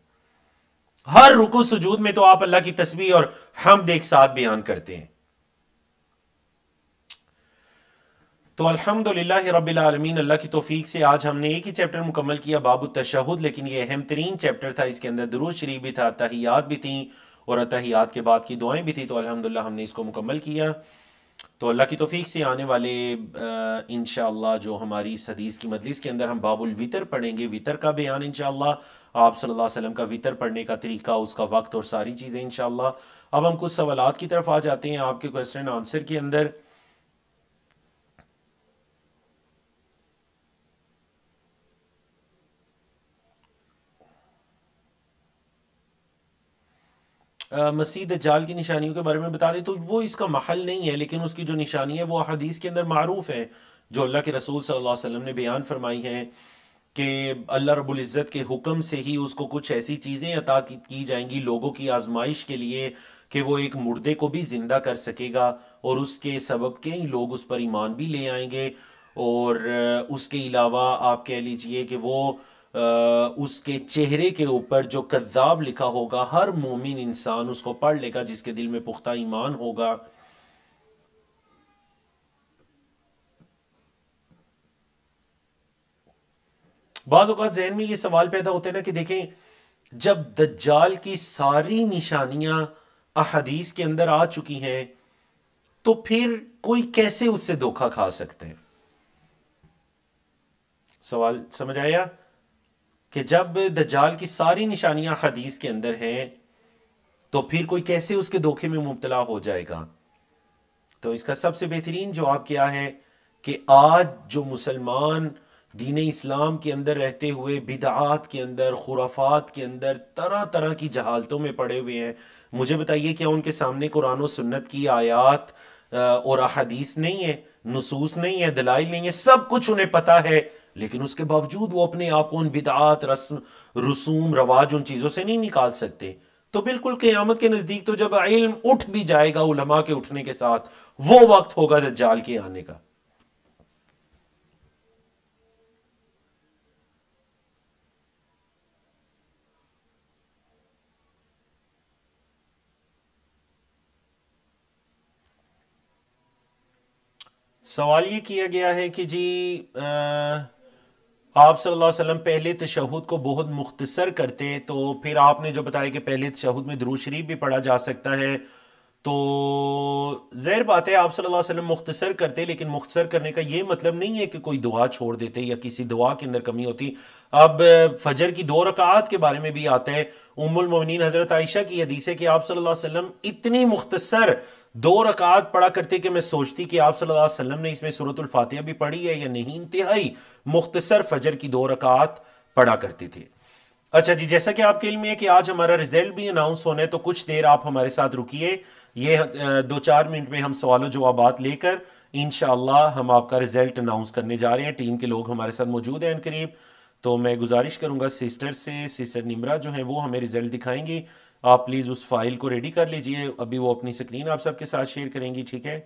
ہر رکوع سجود میں تو آپ اللہ کی تسبیح اور حمد ایک ساتھ بیان کرتے ہیں. تو الحمدللہ رب العالمین، اللہ کی توفیق سے آج ہم نے ایک ہی چیپٹر مکمل کیا، باب التشہد، لیکن یہ اہم ترین چیپٹر تھا. اس کے اندر درود شریف بھی تھا، تحیات بھی تھیں، اور تحیات کے بعد کی دعائیں بھی تھیں. تو الحمدللہ ہم نے اس کو مکمل کیا. تو اللہ کی توفیق سے آنے والے انشاءاللہ جو ہماری اس حدیث کی مجلس کے اندر ہم باب الوتر پڑھیں گے، وتر کا بیان انشاءاللہ، آپ صلی اللہ علیہ وسلم کا وتر پڑھنے کا طریقہ، اس کا وقت اور ساری چیزیں انشاءاللہ. اب ہم کچھ سوالات کی طرف آ جاتے ہیں آپ کے کوسچن آنسر کے اندر. مسیح دجال کی نشانیوں کے بارے میں بتا دیں تو وہ اس کا محل نہیں ہے، لیکن اس کی جو نشانی ہے وہ حدیث کے اندر معروف ہے، جو اللہ کے رسول صلی اللہ علیہ وسلم نے بیان فرمائی ہیں کہ اللہ رب العزت کے حکم سے ہی اس کو کچھ ایسی چیزیں عطا کی جائیں گی لوگوں کی آزمائش کے لیے کہ وہ ایک مردے کو بھی زندہ کر سکے گا، اور اس کے سبب کئی لوگ اس پر ایمان بھی لے آئیں گے. اور اس کے علاوہ آپ کہہ لیجئے کہ وہ اس کے چہرے کے اوپر جو کذاب لکھا ہوگا، ہر مومن انسان اس کو پڑھ لے گا جس کے دل میں پختہ ایمان ہوگا. بعض اوقات ذہن میں یہ سوال پیدا ہوتا ہے نا کہ دیکھیں، جب دجال کی ساری نشانیاں احادیث کے اندر آ چکی ہیں تو پھر کوئی کیسے اس سے دھوکہ کھا سکتے ہیں؟ سوال سمجھ آیا کہ جب دجال کی ساری نشانیاں حدیث کے اندر ہیں تو پھر کوئی کیسے اس کے دھوکے میں مبتلا ہو جائے گا؟ تو اس کا سب سے بہترین جواب کیا ہے کہ آج جو مسلمان دین اسلام کے اندر رہتے ہوئے بدعات کے اندر، خرافات کے اندر، طرح طرح کی جہالتوں میں پڑے ہوئے ہیں، مجھے بتائیے کیا ان کے سامنے قرآن و سنت کی آیات اور احادیث نہیں ہے، نصوص نہیں ہے، دلائل نہیں ہے، سب کچھ انہیں پتا ہے، لیکن اس کے باوجود وہ اپنے آپ کو ان بدعات، رسوم، رواج، ان چیزوں سے نہیں نکال سکتے؟ تو بالکل قیامت کے نزدیک تو جب علم اٹھ بھی جائے گا علماء کے اٹھنے کے ساتھ، وہ وقت ہوگا دجال کے آنے کا. سوال یہ کیا گیا ہے کہ جی آپ صلی اللہ علیہ وسلم پہلے تشہد کو بہت مختصر کرتے، تو پھر آپ نے جو بتایا کہ پہلے تشہد میں درود شریف بھی پڑھا جا سکتا ہے، تو ظاہر بات ہے آپ صلی اللہ علیہ وسلم مختصر کرتے، لیکن مختصر کرنے کا یہ مطلب نہیں ہے کہ کوئی دعا چھوڑ دیتے یا کسی دعا کے اندر کمی ہوتی۔ اب فجر کی 2 رکعات کے بارے میں بھی آتا ہے، ام المومنین حضرت عائشہ کی حدیث ہے کہ آپ صلی اللہ علیہ وسلم اتنی مختصر 2 رکعات پڑھا کرتے کہ میں سوچتی کہ آپ صلی اللہ علیہ وسلم نے اس میں سورۃ الفاتحہ بھی پڑھی ہے یا نہیں، انتہائی مختصر فجر کی 2 رکعات پڑھا کرتے تھے۔ اچھا جی، جیسا کہ آپ کے علم ہے کہ آج ہمارا ریزلٹ بھی اناؤنس ہونا ہے، تو کچھ دیر آپ ہمارے ساتھ رکیے، یہ 2-4 منٹ میں ہم سوال و جوابات لے کر انشاءاللہ ہم آپ کا ریزلٹ اناؤنس کرنے جا رہے ہیں۔ ٹیم کے لوگ ہمارے ساتھ موجود ہیں ان قریب، تو میں گزارش کروں گا سسٹر سے، سسٹر نمرا جو ہیں وہ ہمیں ریزلٹ دکھائیں گی۔ آپ پلیز اس فائل کو ریڈی کر لیجئے، ابھی وہ اپنی سکرین آپ سب کے ساتھ شیئر کریں گی، ٹھیک ہے؟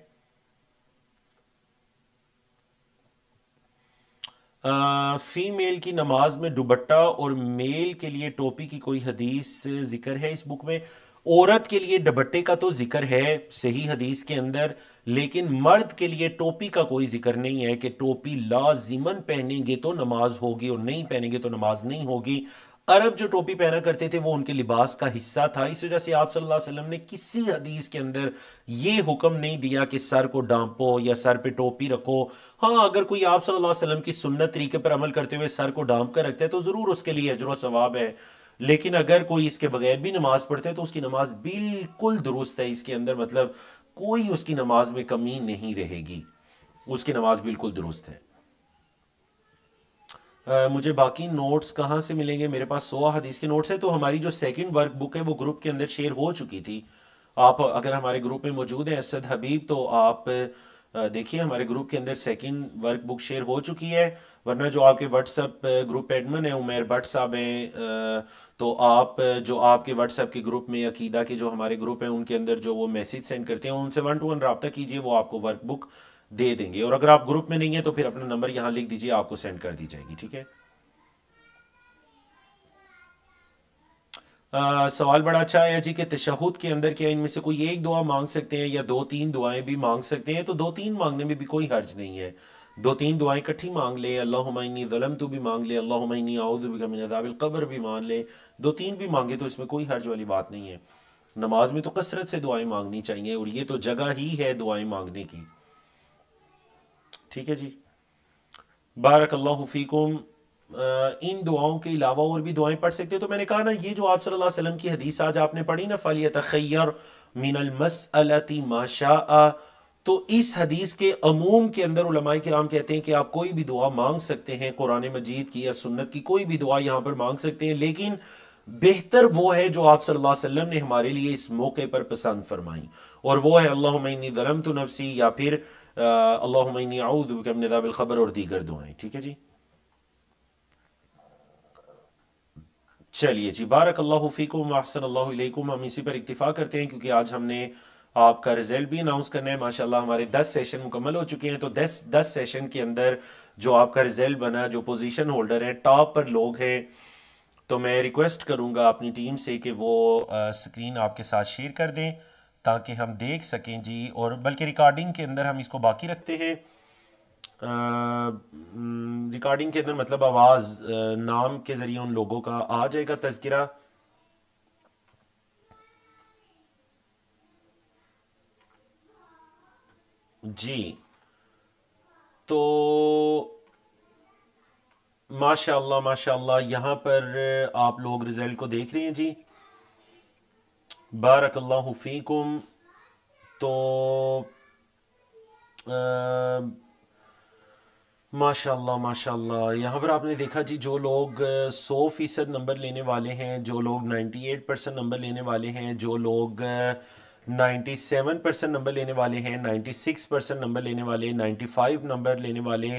فیمیل کی نماز میں دوپٹہ اور میل کے لیے ٹوپی کی کوئی حدیث ذکر ہے اس بک میں؟ عورت کے لیے دوپٹے کا تو ذکر ہے صحیح حدیث کے اندر، لیکن مرد کے لیے ٹوپی کا کوئی ذکر نہیں ہے کہ ٹوپی لازماً پہنیں گے تو نماز ہوگی اور نہیں پہنیں گے تو نماز نہیں ہوگی۔ عرب جو ٹوپی پہنا کرتے تھے وہ ان کے لباس کا حصہ تھا، اس وجہ سے آپ صلی اللہ علیہ وسلم نے کسی حدیث کے اندر یہ حکم نہیں دیا کہ سر کو ڈانپو یا سر پہ ٹوپی رکھو۔ ہاں اگر کوئی آپ صلی اللہ علیہ وسلم کی سنت طریقے پر عمل کرتے ہوئے سر کو ڈانپ کر رکھتا ہے تو ضرور اس کے لیے اجر و ثواب ہے، لیکن اگر کوئی اس کے بغیر بھی نماز پڑھتا ہے تو اس کی نماز بالکل درست ہے، اس کے اندر مطلب کوئی اس کی نماز میں کمی نہیں رہے گی، اس کی نماز بالکل درست ہے۔ مجھے باقی نوٹس کہاں سے ملیں گے؟ میرے پاس 100 حدیث کے نوٹس ہیں، تو ہماری جو سیکنڈ ورک بک ہے وہ گروپ کے اندر شیئر ہو چکی تھی۔ آپ اگر ہمارے گروپ میں موجود ہیں اسد حبیب، تو آپ دیکھیے ہمارے گروپ کے اندر سیکنڈ ورک بک شیئر ہو چکی ہے، ورنہ جو آپ کے واٹس ایپ گروپ ایڈمن ہیں عمیر بٹ صاحب ہیں، تو آپ جو آپ کے واٹس ایپ کے گروپ میں عقیدہ کے جو ہمارے گروپ ہیں ان کے اندر جو وہ میسیج سینڈ کرتے ہیں ان سے 1 to 1 رابطہ کیجئے، وہ آپ کو ورک بک دے دیں گے، اور اگر آپ گروپ میں نہیں ہیں تو پھر اپنا نمبر یہاں لکھ دیجئے، آپ کو سینڈ کر دی جائے گی، ٹھیک ہے؟ سوال بڑا اچھا ہے جی کہ تشہد کے اندر کیا ان میں سے کوئی ایک دعا مانگ سکتے ہیں یا 2-3 دعائیں بھی مانگ سکتے ہیں؟ تو 2-3 مانگنے میں بھی کوئی حرج نہیں ہے، 2-3 دعائیں کٹھی مانگ لے، اللہم انی ظلمت بھی مانگ لے، اللہم انی اعوذ بک من عذاب القبر بھی مانگ لے، 2-3 بھی مانگے تو اس میں کوئی حرج والی بات نہیں ہے۔ نماز میں تو کثرت سے دعائیں مانگنی چاہیے، اور یہ تو جگہ ہی ہے دعائیں مانگنے کی، ٹھیک ہے جی؟ بارک اللہ فیکم۔ ان دعاؤں کے علاوہ اور بھی دعائیں پڑھ سکتے ہیں، تو میں نے کہا نا یہ جو آپ صلی اللہ علیہ وسلم کی حدیث آج آپ نے پڑھی نا فَلْيَتَخَيَّرْ مِنَ الْمَسْأَلَةِ مَا شَاءَ، تو اس حدیث کے عموم کے اندر علماء کرام کہتے ہیں کہ آپ کوئی بھی دعا مانگ سکتے ہیں، قرآن مجید کی یا سنت کی کوئی بھی دعا یہاں پر مانگ سکتے ہیں، لیکن بہتر وہ ہے جو آپ صلی اللہ علیہ وسلم نے ہمارے لیے اس موقع پر پسند فرمائی، اور وہ ہے اللہم انی ظلمت نفسی، یا پھر اللہم انی اعوذ بک من عذاب القبر، اور دیگر دعائیں، ٹھیک ہے جی؟ چلیے جی، بارک اللہ فیکم واحسن اللہ علیکم، ہم اسی پر اکتفا کرتے ہیں کیونکہ آج ہم نے آپ کا رزلٹ بھی اناؤنس کرنا ہے۔ ماشاءاللہ ہمارے 10 سیشن مکمل ہو چکے ہیں، تو 10 سیشن کے اندر جو آپ کا رزلٹ بنا، جو پوزیشن ہولڈر ہیں، ٹاپ پر لوگ ہیں، تو میں ریکویسٹ کروں گا اپنی ٹیم سے کہ وہ سکرین آپ کے ساتھ شیئر کر دیں تاکہ ہم دیکھ سکیں جی، اور بلکہ ریکارڈنگ کے اندر ہم اس کو باقی رکھتے ہیں، ریکارڈنگ کے اندر مطلب آواز نام کے ذریعے ان لوگوں کا آ جائے گا تذکرہ۔ جی تو ماشاءاللہ ماشاءاللہ یہاں پر آپ لوگ رزلٹ کو دیکھ رہے ہیں جی، بارک اللہ فیکم۔ تو ماشاءاللہ ماشاءاللہ یہاں پر آپ نے دیکھا جی، جو لوگ 100% نمبر لینے والے ہیں، جو لوگ 98% نمبر لینے والے ہیں، جو لوگ 97% نمبر لینے والے ہیں، 96% نمبر لینے والے، 95 نمبر لینے والے،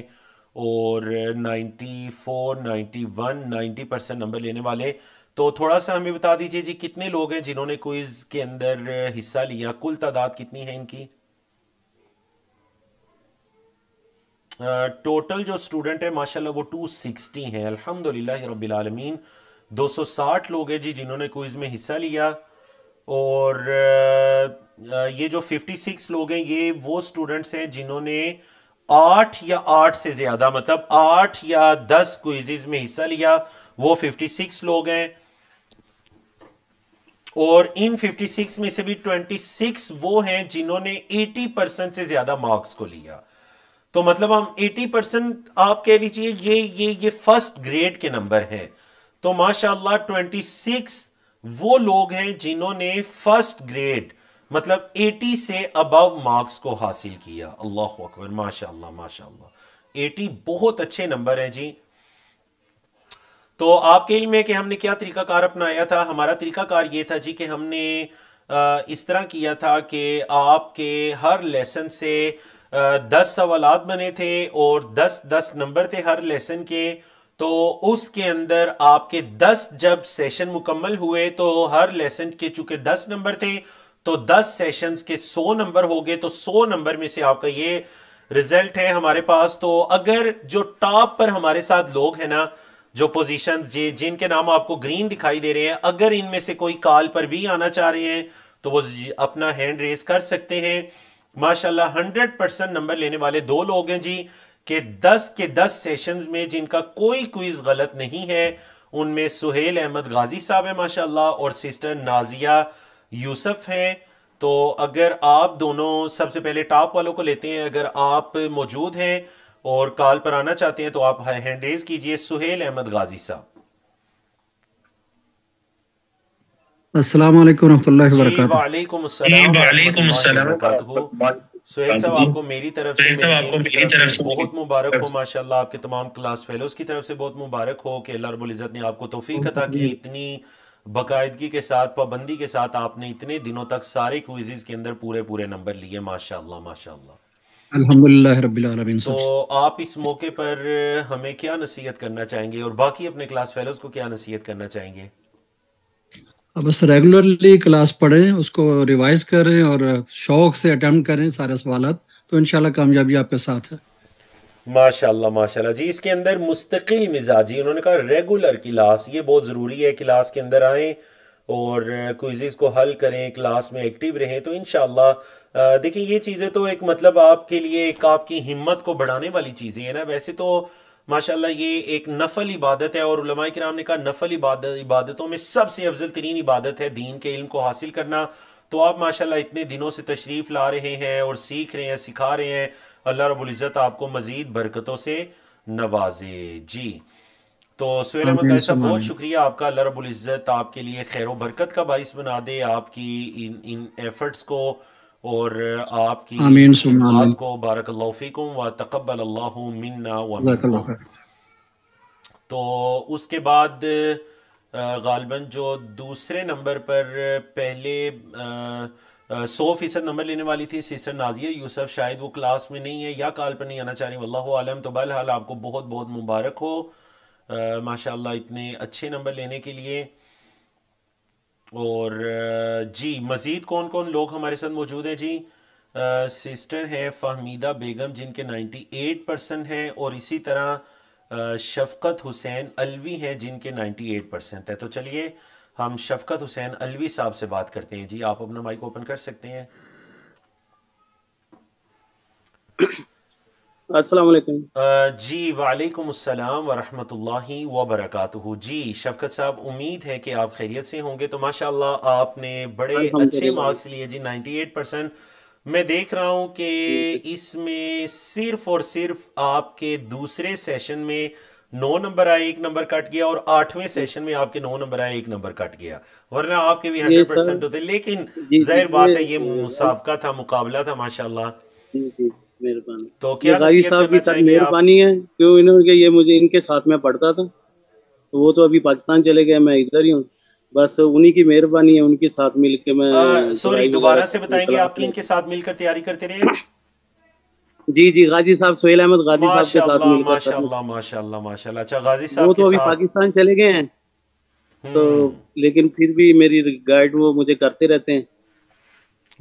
اور 94 91 90% نمبر لینے والے، تو تھوڑا سا ہمیں بتا دیجئے جی کتنے لوگ ہیں جنہوں نے کوئز کے اندر حصہ لیا، کل تعداد کتنی ہے ان کی؟ ٹوٹل جو سٹوڈنٹ ہے ماشاءاللہ وہ 260 ہیں، الحمدللہ رب العالمین۔ 260 لوگ ہیں جی جنہوں نے کوئز میں حصہ لیا، اور یہ جو 56 لوگ ہیں یہ وہ سٹوڈنٹس ہیں جنہوں نے 8 یا 8 سے زیادہ، مطلب 8 یا 10 کوئزز میں حصہ لیا، وہ 56 لوگ ہیں، اور ان 56 میں سے بھی 26 وہ ہیں جنہوں نے 80% سے زیادہ مارکس کو لیا. تو مطلب ہم 80% آپ کہہ لیجیے یہ فرسٹ گریڈ کے نمبر ہیں. تو ماشاءاللہ 26 وہ لوگ ہیں جنہوں نے فرسٹ گریڈ مطلب 80 سے ابو مارکس کو حاصل کیا. اللہ اکبر، ماشاءاللہ ماشاءاللہ. 80 بہت اچھے نمبر ہیں جی. تو آپ کے علم ہے کہ ہم نے کیا طریقہ کار اپنایا تھا؟ ہمارا طریقہ کار یہ تھا جی کہ ہم نے اس طرح کیا تھا کہ آپ کے ہر لیسن سے 10 سوالات بنے تھے اور 10 نمبر تھے ہر لیسن کے. تو اس کے اندر آپ کے 10 جب سیشن مکمل ہوئے تو ہر لیسن کے چونکہ 10 نمبر تھے تو 10 سیشنز کے 100 نمبر ہو گئے. تو 100 نمبر میں سے آپ کا یہ رزلٹ ہے ہمارے پاس. تو اگر جو ٹاپ پر ہمارے ساتھ لوگ ہیں نا، جو پوزیشن جن کے نام آپ کو گرین دکھائی دے رہے ہیں، اگر ان میں سے کوئی کال پر بھی آنا چاہ رہے ہیں تو وہ اپنا ہینڈ ریز کر سکتے ہیں. ماشاءاللہ 100% نمبر لینے والے 2 لوگ ہیں جی کہ 10 کے 10 سیشنز میں جن کا کوئی کوئز غلط نہیں ہے. ان میں سہیل احمد غازی صاحب ہیں ماشاءاللہ، اور سسٹر نازیہ یوسف ہیں. تو اگر آپ دونوں سب سے پہلے ٹاپ والوں کو لیتے ہیں، اگر آپ موجود ہیں اور کال پر آنا چاہتے ہیں تو آپ ہینڈ ریز کیجئے. سہیل احمد غازی صاحب. السلام علیکم ورحمۃ اللہ جی وبرکاتہ. وعلیکم السلام ورحمۃ اللہ وبرکاتہ. سہیل صاحب آپ کو میری طرف سے، میری ٹیم کی طرف سے بہت مبارک ہو ماشاءاللہ. آپ کے تمام کلاس فیلوز کی طرف سے بہت مبارک ہو کہ اللہ رب العزت نے آپ کو توفیق عطا کی. اتنی باقاعدگی کے ساتھ، پابندی کے ساتھ آپ نے اتنے دنوں تک سارے کوئزز کے اندر پورے نمبر لیے. ماشاءاللہ ماشاءاللہ. الحمدللہ رب العالمین. تو آپ اس موقع پر ہمیں کیا نصیحت کرنا چاہیں گے اور باقی اپنے کلاس فیلوز کو کیا نصیحت کرنا چاہیں گے؟ بس ریگولرلی کلاس پڑھیں، اس کو ریوائز کریں اور شوق سے اٹیمپٹ کریں سارے سوالات، تو انشاءاللہ کامیابی آپ کے ساتھ ہے. ماشاءاللہ ماشاءاللہ جی. اس کے اندر مستقل مزاجی، انہوں نے کہا ریگولر کلاس، یہ بہت ضروری ہے. کلاس کے اندر آئیں اور کوئزز کو حل کریں، کلاس میں ایکٹیو رہیں. تو انشاءاللہ دیکھیں یہ چیزیں تو ایک مطلب آپ کے لیے ایک آپ کی ہمت کو بڑھانے والی چیزیں ہیں نا. ویسے تو ماشاءاللہ یہ ایک نفل عبادت ہے، اور علماء کرام نے کہا نفل عبادتوں میں سب سے افضل ترین عبادت ہے دین کے علم کو حاصل کرنا. تو آپ ماشاءاللہ اتنے دنوں سے تشریف لا رہے ہیں اور سیکھ رہے ہیں، سکھا رہے ہیں. اللہ رب العزت آپ کو مزید برکتوں سے نوازے جی. تو سہیل احمد آمین غازی صاحب ثم بہت آمین. شکریہ آپ کا. اللہ رب العزت آپ کے لیے خیر و برکت کا باعث بنا دے آپ کی ان ایفرٹس کو اور آپ کی آمین ان ثم آمین. خدمات کو. بارک اللہ فیکم و تقبل اللہ منا و جزاک اللہ منکم. خیر. تو اس کے بعد غالباً جو دوسرے نمبر پر پہلے 100% نمبر لینے والی تھی سسٹر نازیہ یوسف، شاید وہ کلاس میں نہیں ہے یا کال پر نہیں آنا چاہ رہی، واللہ عالم. تو بہرحال آپ کو بہت بہت مبارک ہو ماشاءاللہ اتنے اچھے نمبر لینے کے لیے. اور جی مزید کون کون لوگ ہمارے ساتھ موجود ہیں جی؟ سسٹر ہیں فہمیدہ بیگم جن کے 98% ہیں، اور اسی طرح شفقت حسین الوی ہیں جن کے 98% ہے. تو چلیے ہم شفقت حسین الوی صاحب سے بات کرتے ہیں. جی آپ اپنا مائک اوپن کر سکتے ہیں. السلام علیکم. جی وعلیکم السلام ورحمۃ اللہ وبرکاتہ. جی شفقت صاحب امید ہے کہ آپ خیریت سے ہوں گے. تو ماشاءاللہ آپ نے بڑے اچھے الحمدللہ. مارکس لیے جی 98%. میں دیکھ رہا ہوں کہ اس میں صرف اور صرف آپ کے دوسرے سیشن میں 9 نمبر آئے، 1 نمبر کٹ گیا، اور 8ویں سیشن میں آپ کے 9 نمبر آئے، 1 نمبر کٹ گیا. ورنہ آپ کے بھی یہ سر 100% ہوتے. لیکن جی ظاہر بات ہے یہ مسابقہ تھا، مقابلہ تھا ماشاءاللہ. جی مہربانی. تو یہ کیا غازی نصیحت صاحب کی کرنا سر چاہیں گے آپ؟ مہربانی ہے، کیوں انہوں نے یہ مجھے ان کے ساتھ میں پڑھتا تھا، تو وہ تو ابھی پاکستان چلے گئے، میں ادھر ہی ہوں. بس انہی کی مہربانی ہے، ان کے ساتھ مل کے میں سوری پڑھائی وغیرہ دوبارہ سے بتائیں گے آپ کی ان کے کلاس. ساتھ مل کر تیاری کرتے رہے؟ جی غازی صاحب سہیل احمد غازی صاحب کے ماشاء ساتھ اللہ مل کر ماشاء سر اللہ ماشاء اللہ ماشاء اللہ. اچھا غازی وہ صاحب کے تو ابھی ساتھ. پاکستان چلے گئے ہیں، تو لیکن پھر بھی میری گائیڈ وہ مجھے کرتے رہتے ہیں.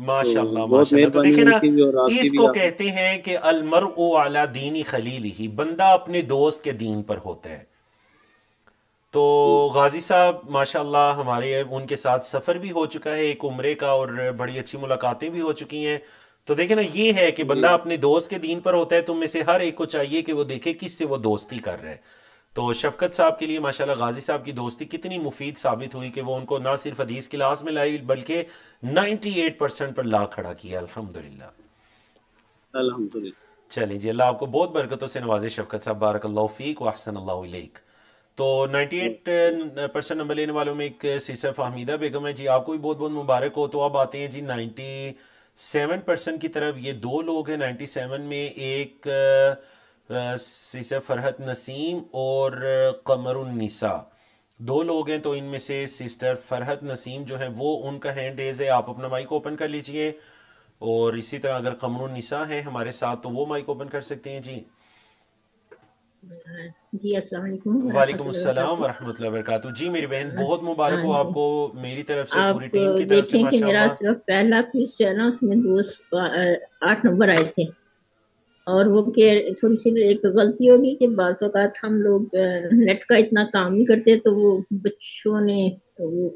ماشاء تو اللہ بہت ماشاء اللہ. تو مہربانی دیکھیں ان نا، کی بھی اور آپ کی اس بھی. کو آپ کہتے ہیں کہ المرء علی دین خلیلہ، بندہ اپنے دوست کے دین پر ہوتا ہے. تو غازی صاحب ماشاءاللہ ہمارے ان کے ساتھ سفر بھی ہو چکا ہے ایک عمرے کا، اور بڑی اچھی ملاقاتیں بھی ہو چکی ہیں. تو دیکھیں نا یہ ہے کہ بندہ اپنے دوست کے دین پر ہوتا ہے. تم میں سے ہر ایک کو چاہیے کہ وہ دیکھے کس سے وہ دوستی کر رہا ہے. تو شفقت صاحب کے لیے ماشاءاللہ غازی صاحب کی دوستی کتنی مفید ثابت ہوئی کہ وہ ان کو نہ صرف حدیث کلاس میں لائی بلکہ 98% پر لا کھڑا کیا. الحمدللہ. الحمدللہ. چلیں جی، اللہ آپ کو بہت برکتوں سے نوازے شفقت صاحب، بارک اللہ فیک و احسن اللہ الیک. تو 98% نمبر لینے والوں میں ایک سسٹر فہمیدہ بیگم ہے جی، آپ کو بھی بہت بہت مبارک ہو. تو اب آتے ہیں جی 97% کی طرف. یہ دو لوگ ہیں 97 میں، ایک سسٹر فرحت نسیم اور قمر النساء، دو لوگ ہیں. تو ان میں سے سسٹر فرحت نسیم جو ہیں وہ ان کا ہینڈ ریز ہے، آپ اپنا مائک اوپن کر لیجئے. اور اسی طرح اگر قمر النساء ہیں ہمارے ساتھ تو وہ مائک اوپن کر سکتے ہیں جی. جی السلام علیکم. وعلیکم السلام ورحمۃ اللہ وبرکاتہ. جی میری بہن بہت مبارک ہو آپ کو میری طرف سے، پوری آپ ٹیم کی طرف سے دیکھیں کہ میرا ماشاءاللہ. صرف پہلا کوئز ہے نا، اس میں 8 نمبر آئے تھے، اور وہ کہ تھوڑی سی ایک غلطی ہوگی کہ بعض اوقات ہم لوگ نیٹ کا اتنا کام نہیں کرتے، تو وہ بچوں نے وہ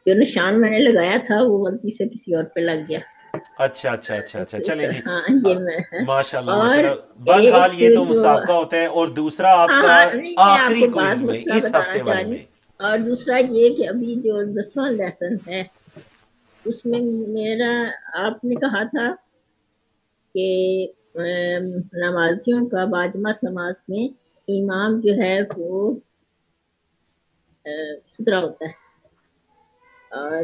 جو نشان میں نے لگایا تھا وہ غلطی سے کسی اور پہ لگ گیا. اچھا اچھا اچھا اچھا، چلیں جی. ہاں یہ میں ماشاءاللہ اور ماشاءاللہ، بہرحال یہ تو ایک جو مسابقہ ہوتا ہے. اور دوسرا آپ ہاں کا ہاں نہیں، میں آپ آخری کو کوئز بات میں مسئلہ اس بتانا ہفتے چاہ والے رہی میں. ہوں. اور دوسرا یہ کہ ابھی جو 10واں لیسن ہے اس میں میرا آپ نے کہا تھا کہ نمازیوں کا باجماعت نماز میں امام جو ہے وہ سترا ہوتا ہے. اور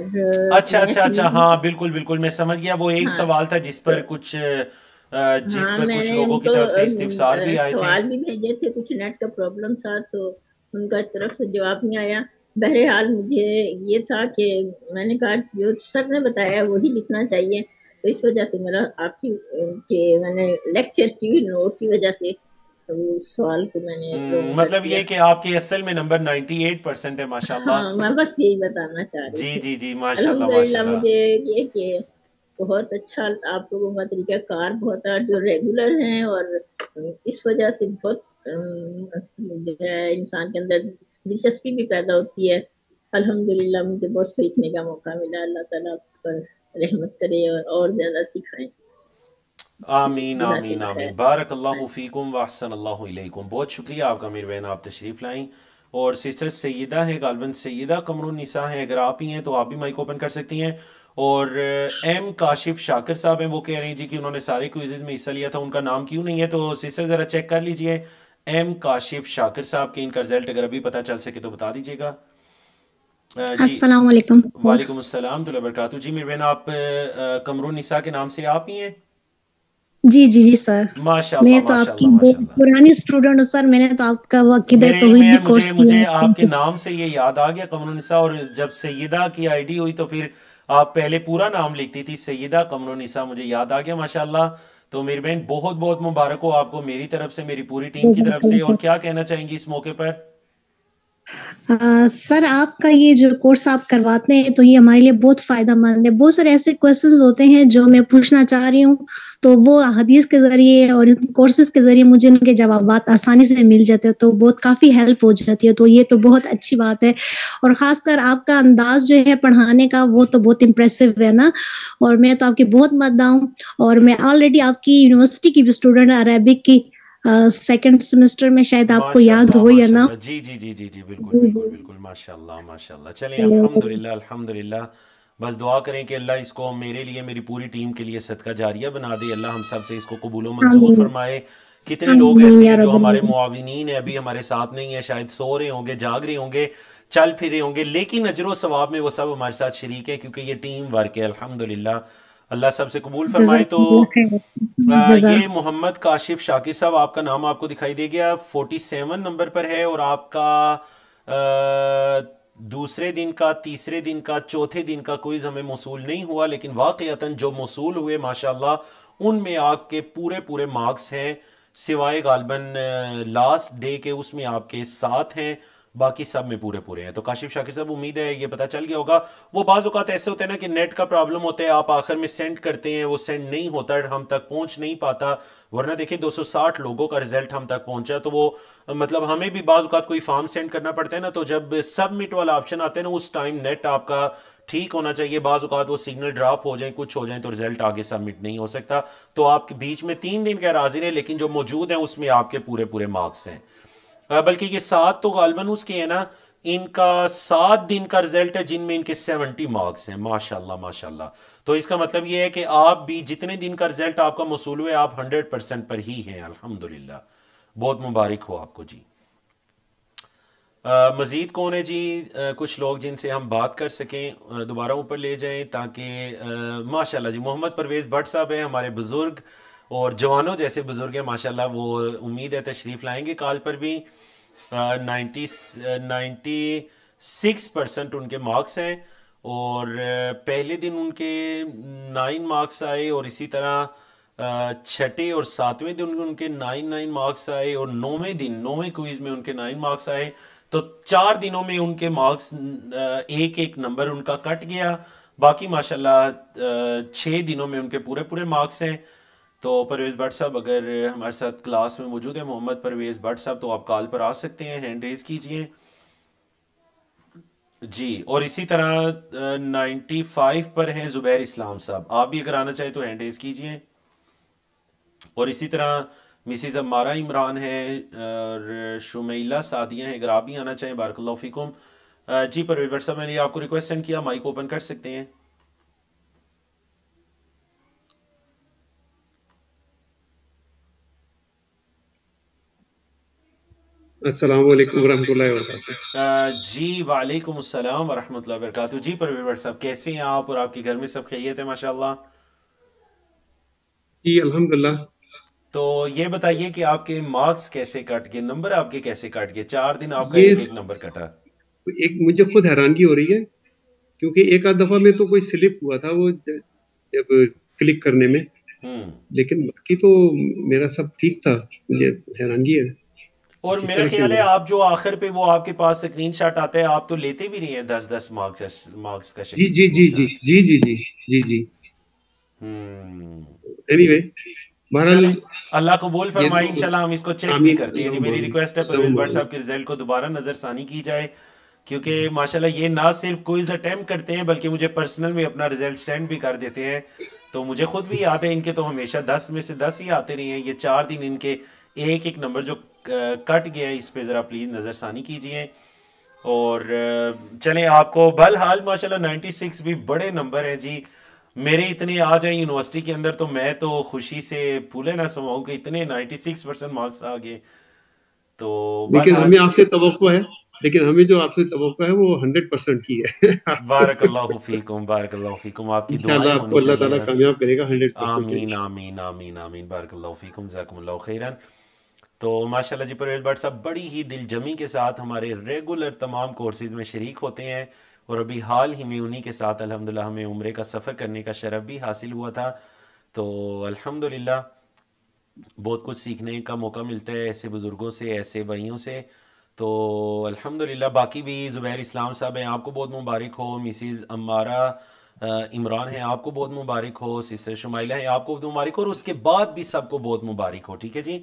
اچھا میں اچھا اچھا، سمجھ ہاں بالکل بالکل میں سمجھ گیا. وہ ایک ہاں سوال تھا جس تو پر کچھ ہاں میں نے لوگوں ان کی کو طرف سے استفسار بھی آئے تھے. سوال بھی بھیجے تھے، کچھ نیٹ کا پرابلم تھا تو ان کا طرف سے جواب نہیں آیا. بہرحال مجھے یہ تھا کہ میں نے کہا جو سر نے بتایا وہی لکھنا چاہیے، تو اس وجہ سے میرا آپ کی کہ میں نے لیکچر کی نوٹ کی وجہ سے اس سوال کو میں نے ڈراپ کر مطلب دیا. یہ کہ آپ کے اصل میں نمبر 98% ہے ماشاءاللہ. ہاں میں بس یہی بتانا چاہ رہی جی تھی. جی جی ماشاءاللہ الحمدللہ ماشاءاللہ. مجھے یہ کہ بہت اچھا آپ لوگوں کا طریقہ کار بہت ہے، جو ریگولر ہیں، اور اس وجہ سے بہت جو ہے انسان کے اندر دلچسپی بھی پیدا ہوتی ہے. الحمدللہ مجھے بہت سیکھنے کا موقع ملا. اللہ تعالیٰ آپ پر رحمت کرے اور زیادہ سکھائیں. آمین جزاک آمین اللہ آمین. خیر. بارک اللہ فیکم و احسن اللہ علیکم. بہت شکریہ آپ کا میری بہن، آپ تشریف لائیں. اور سسٹر سیدہ ہے، غالباً سیدہ قمر النساء ہیں، اگر آپ ہی ہیں تو آپ بھی مائک اوپن کر سکتی ہیں. اور ایم کاشف شاکر صاحب ہیں، وہ کہہ رہے ہیں جی کہ انہوں نے سارے کوئزز میں حصہ لیا تھا، ان کا نام کیوں نہیں ہے. تو سسٹر ذرا چیک کر لیجئے ایم کاشف شاکر صاحب کے، ان کا رزلٹ اگر ابھی پتہ چل سکے تو بتا دیجیے گا. جی السلام علیکم. وعلیکم السلام ورحمۃ اللہ وبرکاتہ. جی میری بہن آپ قمر النساء کے نام سے آپ ہی ہیں؟ جی جی جی سر، ماشاء میں اللہ تو ماشاء آپ کی اللہ ماشاء اللہ. پرانی اسٹوڈنٹ ہوں سر. میں نے تو آپ کا وہ عقیدہ میرے علم توحید میں بھی ہے، کورس مجھے آپ کے کیا. نام سے یہ یاد آ گیا قمر النساء. اور جب سیدہ کی آئی ڈی ہوئی تو پھر آپ پہلے پورا نام لکھتی تھی، سیدہ قمر النساء، مجھے یاد آ گیا ماشاءاللہ. تو میری بہن بہت بہت مبارک ہو آپ کو میری طرف سے، میری پوری ٹیم کی طرف سے. اور کیا کہنا چاہیں گی اس موقع پر؟ سر آپ کا یہ جو کورس آپ کرواتے ہیں تو یہ ہمارے لیے بہت فائدہ مند ہے. بہت سارے ایسے کوشچنز ہوتے ہیں جو میں پوچھنا چاہ رہی ہوں، تو وہ حدیث کے ذریعے اور کورسز کے ذریعے مجھے ان کے جوابات آسانی سے مل جاتے ہیں، تو بہت کافی ہیلپ ہو جاتی ہے. تو یہ تو بہت اچھی بات ہے. اور خاص کر آپ کا انداز جو ہے پڑھانے کا وہ تو بہت امپریسو ہے نا. اور میں تو آپ کی بہت مداح ہوں، اور میں آلریڈی آپ کی یونیورسٹی کی بھی اسٹوڈنٹ عربک کی سیکنڈ سیمسٹر میں، شاید آپ کو ماشاء یاد اللہ ہو یا ماشاء نہ. اللہ. جی جی جی جی جی بالکل جی بالکل جی بالکل ماشاء اللہ ماشاء اللہ. چلیں الحمدللہ الحمدللہ. بس دعا کریں کہ اللہ اس کو میرے لیے، میری پوری ٹیم کے لیے صدقہ جاریہ بنا دے. اللہ ہم سب سے اس کو قبول و منظور آمین فرمائے. کتنے لوگ آمین ایسے یا ہیں جو رب ہمارے العالمین. معاونین ہیں، ابھی ہمارے ساتھ نہیں ہیں، شاید سو رہے ہوں گے، جاگ رہے ہوں گے، چل پھر رہے ہوں گے، لیکن اجر و ثواب میں وہ سب ہمارے ساتھ شریک ہیں، کیونکہ یہ ٹیم ورک ہے. الحمدللہ اللہ سب سے قبول فرمائے. جزاک تو اللہ خیر. جزا یہ محمد کاشف شاکر صاحب، آپ کا نام آپ کو دکھائی دے گیا 47 نمبر پر ہے. اور آپ کا دوسرے دن کا، تیسرے دن کا، چوتھے دن کا کوئز ہمیں موصول نہیں ہوا، لیکن واقعتاً جو موصول ہوئے ماشاءاللہ ان میں آپ کے پورے پورے مارکس ہیں، سوائے غالباً لاسٹ ڈے کے، اس میں آپ کے 7 ہیں، باقی سب میں پورے پورے ہیں. تو کاشف شاکر صاحب امید ہے یہ پتہ چل گیا ہوگا. وہ بعض اوقات ایسے ہوتے ہیں نا کہ نیٹ کا پرابلم ہوتا ہے، آپ آخر میں سینڈ کرتے ہیں، وہ سینڈ نہیں ہوتا، ہم تک پہنچ نہیں پاتا. ورنہ دیکھیں 260 لوگوں کا رزلٹ ہم تک پہنچا. تو وہ مطلب ہمیں بھی بعض اوقات کوئی فارم سینڈ کرنا پڑتا ہے نا، تو جب سبمٹ والا آپشن آتا ہے نا، اس ٹائم نیٹ آپ کا ٹھیک ہونا چاہیے. بعض اوقات وہ سگنل ڈراپ ہو جائیں، کچھ ہو جائیں، تو رزلٹ آگے سبمٹ نہیں ہو سکتا. تو آپ کے بیچ میں 3 دن غیر حاضر ہیں، لیکن جو موجود ہیں اس میں آپ کے پورے پورے مارکس ہیں. بلکہ یہ 7 تو غالباً اس کے ہیں نا، ان کا 7 دن کا رزلٹ ہے جن میں ان کے 70 مارکس ہیں. ماشاءاللہ ماشاءاللہ. تو اس کا مطلب یہ ہے کہ آپ بھی جتنے دن کا رزلٹ آپ کا موصول ہوئے آپ 100% پر ہی ہیں. الحمدللہ، بہت مبارک ہو آپ کو جی. مزید کون ہے جی؟ کچھ لوگ جن سے ہم بات کر سکیں دوبارہ اوپر لے جائیں تاکہ ماشاءاللہ جی محمد پرویز بٹ صاحب ہیں ہمارے بزرگ اور جوانوں جیسے بزرگ ہیں ماشاءاللہ، وہ امید ہے تشریف لائیں گے کال پر بھی. 96% ان کے مارکس ہیں اور پہلے دن ان کے 9 مارکس آئے اور اسی طرح چھٹے اور 7ویں دن ان کے 9 مارکس آئے اور 9ویں کوئز میں ان کے 9 مارکس آئے. تو 4 دنوں میں ان کے مارکس ایک نمبر ان کا کٹ گیا. باقی ماشاءاللہ 6 دنوں میں ان کے پورے مارکس ہیں. تو پرویز بٹ صاحب اگر ہمارے ساتھ کلاس میں موجود ہیں محمد پرویز بٹ صاحب تو آپ کال پر آ سکتے ہیں، ہینڈ ریز کیجئے جی. اور اسی طرح 95 پر ہیں زبیر اسلام صاحب، آپ بھی اگر آنا چاہیں تو ہینڈ ریز کیجئے. اور اسی طرح مسز عمارہ عمران ہے اور شمیلہ سعدیہ ہیں، اگر آپ بھی آنا چاہیں بارک اللہ فیکم. جی پرویز بٹ صاحب میں نے آپ کو ریکویسٹ سینڈ کیا، مائک اوپن کر سکتے ہیں. السلام علیکم ورحمۃ اللہ وبرکاتہ. جی وعلیکم السلام ورحمۃ اللہ وبرکاتہ. جی پرویز بٹ صاحب کیسے ہیں آپ اور آپ کے گھر میں سب خیریت ہے ماشاءاللہ؟ جی الحمدللہ. تو یہ بتائیے کہ آپ کے مارکس کیسے کٹ گئے، نمبر آپ کے کیسے کٹ گئے؟ 4 دن آپ کا یہ ایک نمبر کٹا. ایک مجھے خود حیرانگی ہو رہی ہے کیونکہ ایک آدھ دفعہ میں تو کوئی سلپ ہوا تھا وہ جب کلک کرنے میں، لیکن باقی تو میرا سب ٹھیک تھا. مجھے حیرانگی ہے. اور میرا خیال ہے آپ جو آخر پہ وہ آپ کے پاس سکرین شاٹ آتا ہے آپ تو لیتے بھی نہیں ہیں 10 مارکس کا جی جی جی جی جی جی جی جی جی. اینی وے بہرحال اللہ قبول فرمائے، انشاءاللہ ہم اس کو چیک بھی کرتے ہیں جی. میری ریکویسٹ ہے پرویز بٹ صاحب کے رزلٹ کو دوبارہ نظر ثانی کی جائے کیونکہ ماشاءاللہ یہ نہ صرف کوئز اٹیمپٹ کرتے ہیں بلکہ مجھے پرسنل میں اپنا رزلٹ سینڈ بھی کر دیتے ہیں. تو مجھے خود بھی یاد ہے ان کے تو ہمیشہ 10 میں سے 10 ہی آتے رہے ہیں. یہ 4 دن ان کے ایک نمبر جو کٹ گیا ہے اس پہ ذرا پلیز نظر ثانی کیجئے. اور چلیں آپ کو بہرحال ماشاءاللہ 96 بھی بڑے نمبر ہیں جی. میرے اتنے آ جائیں یونیورسٹی کے اندر تو میں تو خوشی سے پھولے نہ سماؤں کہ اتنے 96% مارکس آ گئے. تو لیکن ہمیں آپ سے توقع ہے، لیکن ہمیں جو آپ سے توقع ہے وہ 100% کی ہے. بارک اللہ فیکم بارک اللہ فیکم. آپ کی دعائیں انشاءاللہ آپ کو اللہ تعالیٰ کامیاب کرے گا 100%. آمین آمین آمین آمین. بارک اللہ فیکم جزاکم اللہ خیرن. تو ماشاءاللہ جی پرویز بٹ صاحب بڑی ہی دل جمی کے ساتھ ہمارے ریگولر تمام کورسز میں شریک ہوتے ہیں اور ابھی حال ہی میں انہی کے ساتھ الحمدللہ ہمیں عمرے کا سفر کرنے کا شرف بھی حاصل ہوا تھا. تو الحمدللہ بہت کچھ سیکھنے کا موقع ملتا ہے ایسے بزرگوں سے، ایسے بھائیوں سے. تو الحمدللہ باقی بھی زبیر اسلام صاحب ہیں، آپ کو بہت مبارک ہو. مسز عمارہ عمران ہیں، آپ کو بہت مبارک ہو. سسٹر شمائلہ ہیں، آپ کو بہت مبارک ہو. اور اس کے بعد بھی سب کو بہت مبارک ہو. ٹھیک ہے جی.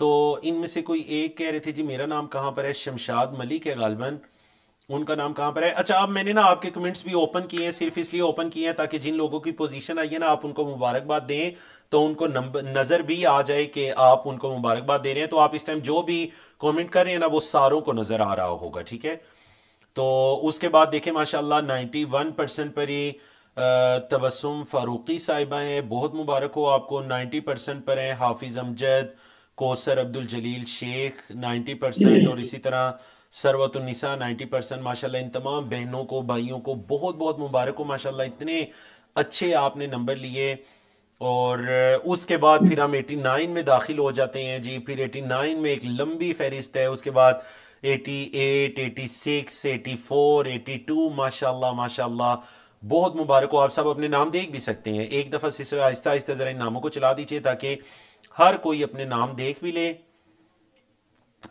تو ان میں سے کوئی ایک کہہ رہے تھے جی میرا نام کہاں پر ہے، شمشاد ملک ہے غالباً، ان کا نام کہاں پر ہے؟ اچھا اب میں نے نا آپ کے کمنٹس بھی اوپن کیے ہیں، صرف اس لیے اوپن کیے ہیں تاکہ جن لوگوں کی پوزیشن آئی ہے نا آپ ان کو مبارکباد دیں تو ان کو نظر بھی آ جائے کہ آپ ان کو مبارکباد دے رہے ہیں. تو آپ اس ٹائم جو بھی کومنٹ کر رہے ہیں نا وہ ساروں کو نظر آ رہا ہوگا. ٹھیک ہے. تو اس کے بعد دیکھیں ماشاءاللہ 91% پر ہی تبسم فاروقی صاحبہ ہیں، بہت مبارک ہو آپ کو. 90% پر ہیں حافظ امجد، کوثر عبدالجلیل شیخ 90%، اور اسی طرح ثروت النساء 90%. ماشاءاللہ ان تمام بہنوں کو بھائیوں کو بہت بہت مبارک ہو ماشاءاللہ، اتنے اچھے آپ نے نمبر لیے. اور اس کے بعد پھر ہم 89 میں داخل ہو جاتے ہیں جی. پھر 89 میں ایک لمبی فہرست ہے، اس کے بعد 88 86 84 82. ماشاءاللہ ماشاءاللہ بہت مبارک ہو. آپ سب اپنے نام دیکھ بھی سکتے ہیں، ایک دفعہ سے آہستہ آہستہ ذرا ان ناموں کو چلا دیجیے تاکہ ہر کوئی اپنے نام دیکھ بھی لے.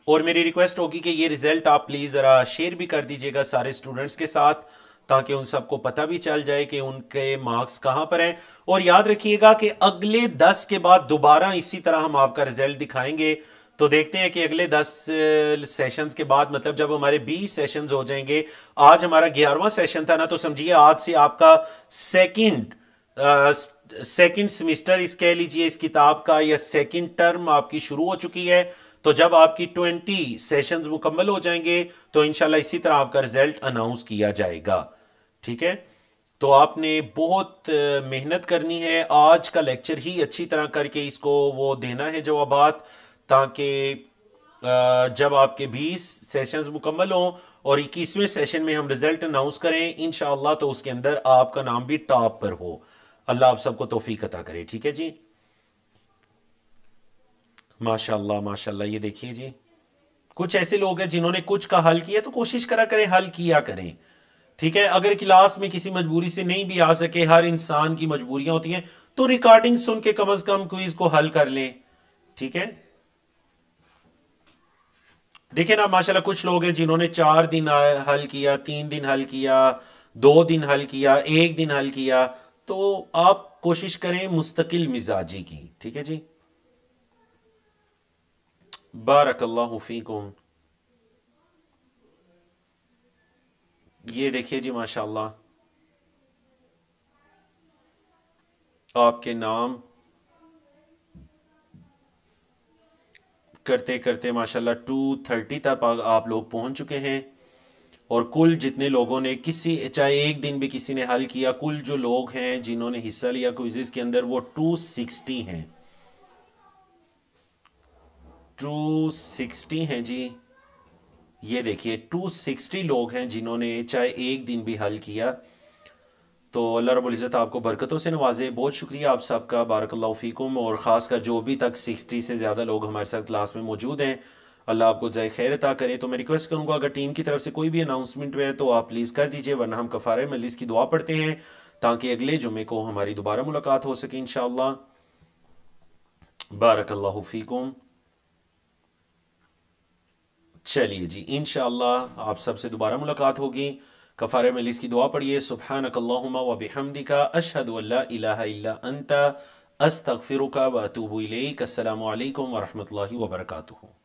اور میری ریکویسٹ ہوگی کہ یہ رزلٹ آپ پلیز ذرا شیئر بھی کر دیجئے گا سارے اسٹوڈنٹس کے ساتھ تاکہ ان سب کو پتہ بھی چل جائے کہ ان کے مارکس کہاں پر ہیں. اور یاد رکھیے گا کہ اگلے 10 کے بعد دوبارہ اسی طرح ہم آپ کا رزلٹ دکھائیں گے. تو دیکھتے ہیں کہ اگلے 10 سیشنز کے بعد مطلب جب ہمارے 20 سیشنز ہو جائیں گے، آج ہمارا 11واں سیشن تھا نا، تو سمجھیے آج سے آپ کا سیکنڈ سیکنڈ سیمسٹر اس کہہ لیجئے اس کتاب کا، یا سیکنڈ ٹرم آپ کی شروع ہو چکی ہے، تو جب آپ کی 20 سیشنز مکمل ہو جائیں گے تو انشاءاللہ اسی طرح آپ کا رزلٹ اناؤنس کیا جائے گا. ٹھیک ہے، تو آپ نے بہت محنت کرنی ہے، آج کا لیکچر ہی اچھی طرح کر کے اس کو وہ دینا ہے جوابات، تاکہ جب آپ کے 20 سیشنز مکمل ہوں اور 21ویں سیشن میں ہم رزلٹ اناؤنس کریں انشاءاللہ، تو اس کے اندر آپ کا نام بھی ٹاپ پر ہو. اللہ آپ سب کو توفیق عطا کرے. ٹھیک ہے جی، ماشاءاللہ ماشاءاللہ. یہ دیکھیے جی، کچھ ایسے لوگ ہیں جنہوں نے کچھ کا حل کیا، تو کوشش کرا کریں حل کیا کریں. ٹھیک ہے، اگر کلاس میں کسی مجبوری سے نہیں بھی آ سکے، ہر انسان کی مجبوریاں ہوتی ہیں، تو ریکارڈنگ سن کے کم از کم کوئز کو حل کر لیں. ٹھیک ہے، دیکھیں نا ماشاءاللہ کچھ لوگ ہیں جنہوں نے 4 دن حل کیا، 3 دن حل کیا، 2 دن حل کیا، 1 دن حل کیا. تو آپ کوشش کریں مستقل مزاجی کی. ٹھیک ہے جی، بارک اللہ فیکم. یہ دیکھیے جی ماشاءاللہ آپ کے نام کرتے کرتے ماشاءاللہ 230 تک آپ لوگ پہنچ چکے ہیں، اور کل جتنے لوگوں نے چاہے ایک دن بھی کسی نے حل کیا، کل جو لوگ ہیں جنہوں نے حصہ لیا کوئزز کے اندر وہ 260 ہیں. 260 ہیں جی. یہ دیکھیے 260 لوگ ہیں جنہوں نے چاہے ایک دن بھی حل کیا. تو اللہ رب العزت آپ کو برکتوں سے نوازے. بہت شکریہ آپ سب کا، بارک اللہ فیکم. اور خاص کر جو ابھی تک 60 سے زیادہ لوگ ہمارے ساتھ کلاس میں موجود ہیں، اللہ آپ کو جزائے خیر عطا کرے. تو میں ریکویسٹ کروں گا اگر ٹیم کی طرف سے کوئی بھی اناؤنسمنٹ ہے تو آپ پلیز کر دیجئے، ورنہ ہم کفارہ مجلس کی دعا پڑھتے ہیں تاکہ اگلے جمعے کو ہماری دوبارہ ملاقات ہو سکے انشاءاللہ. بارک اللہ فیکم. چلیے جی، انشاءاللہ آپ سب سے دوبارہ ملاقات ہوگی. کفارہ مجلس کی دعا پڑھیے. سبحانک اللہم و بحمدک، اشہد ان لا الہ الا انت، استغفرک و اتوب الیک. السلام علیکم ورحمۃ اللہ وبرکاتہ.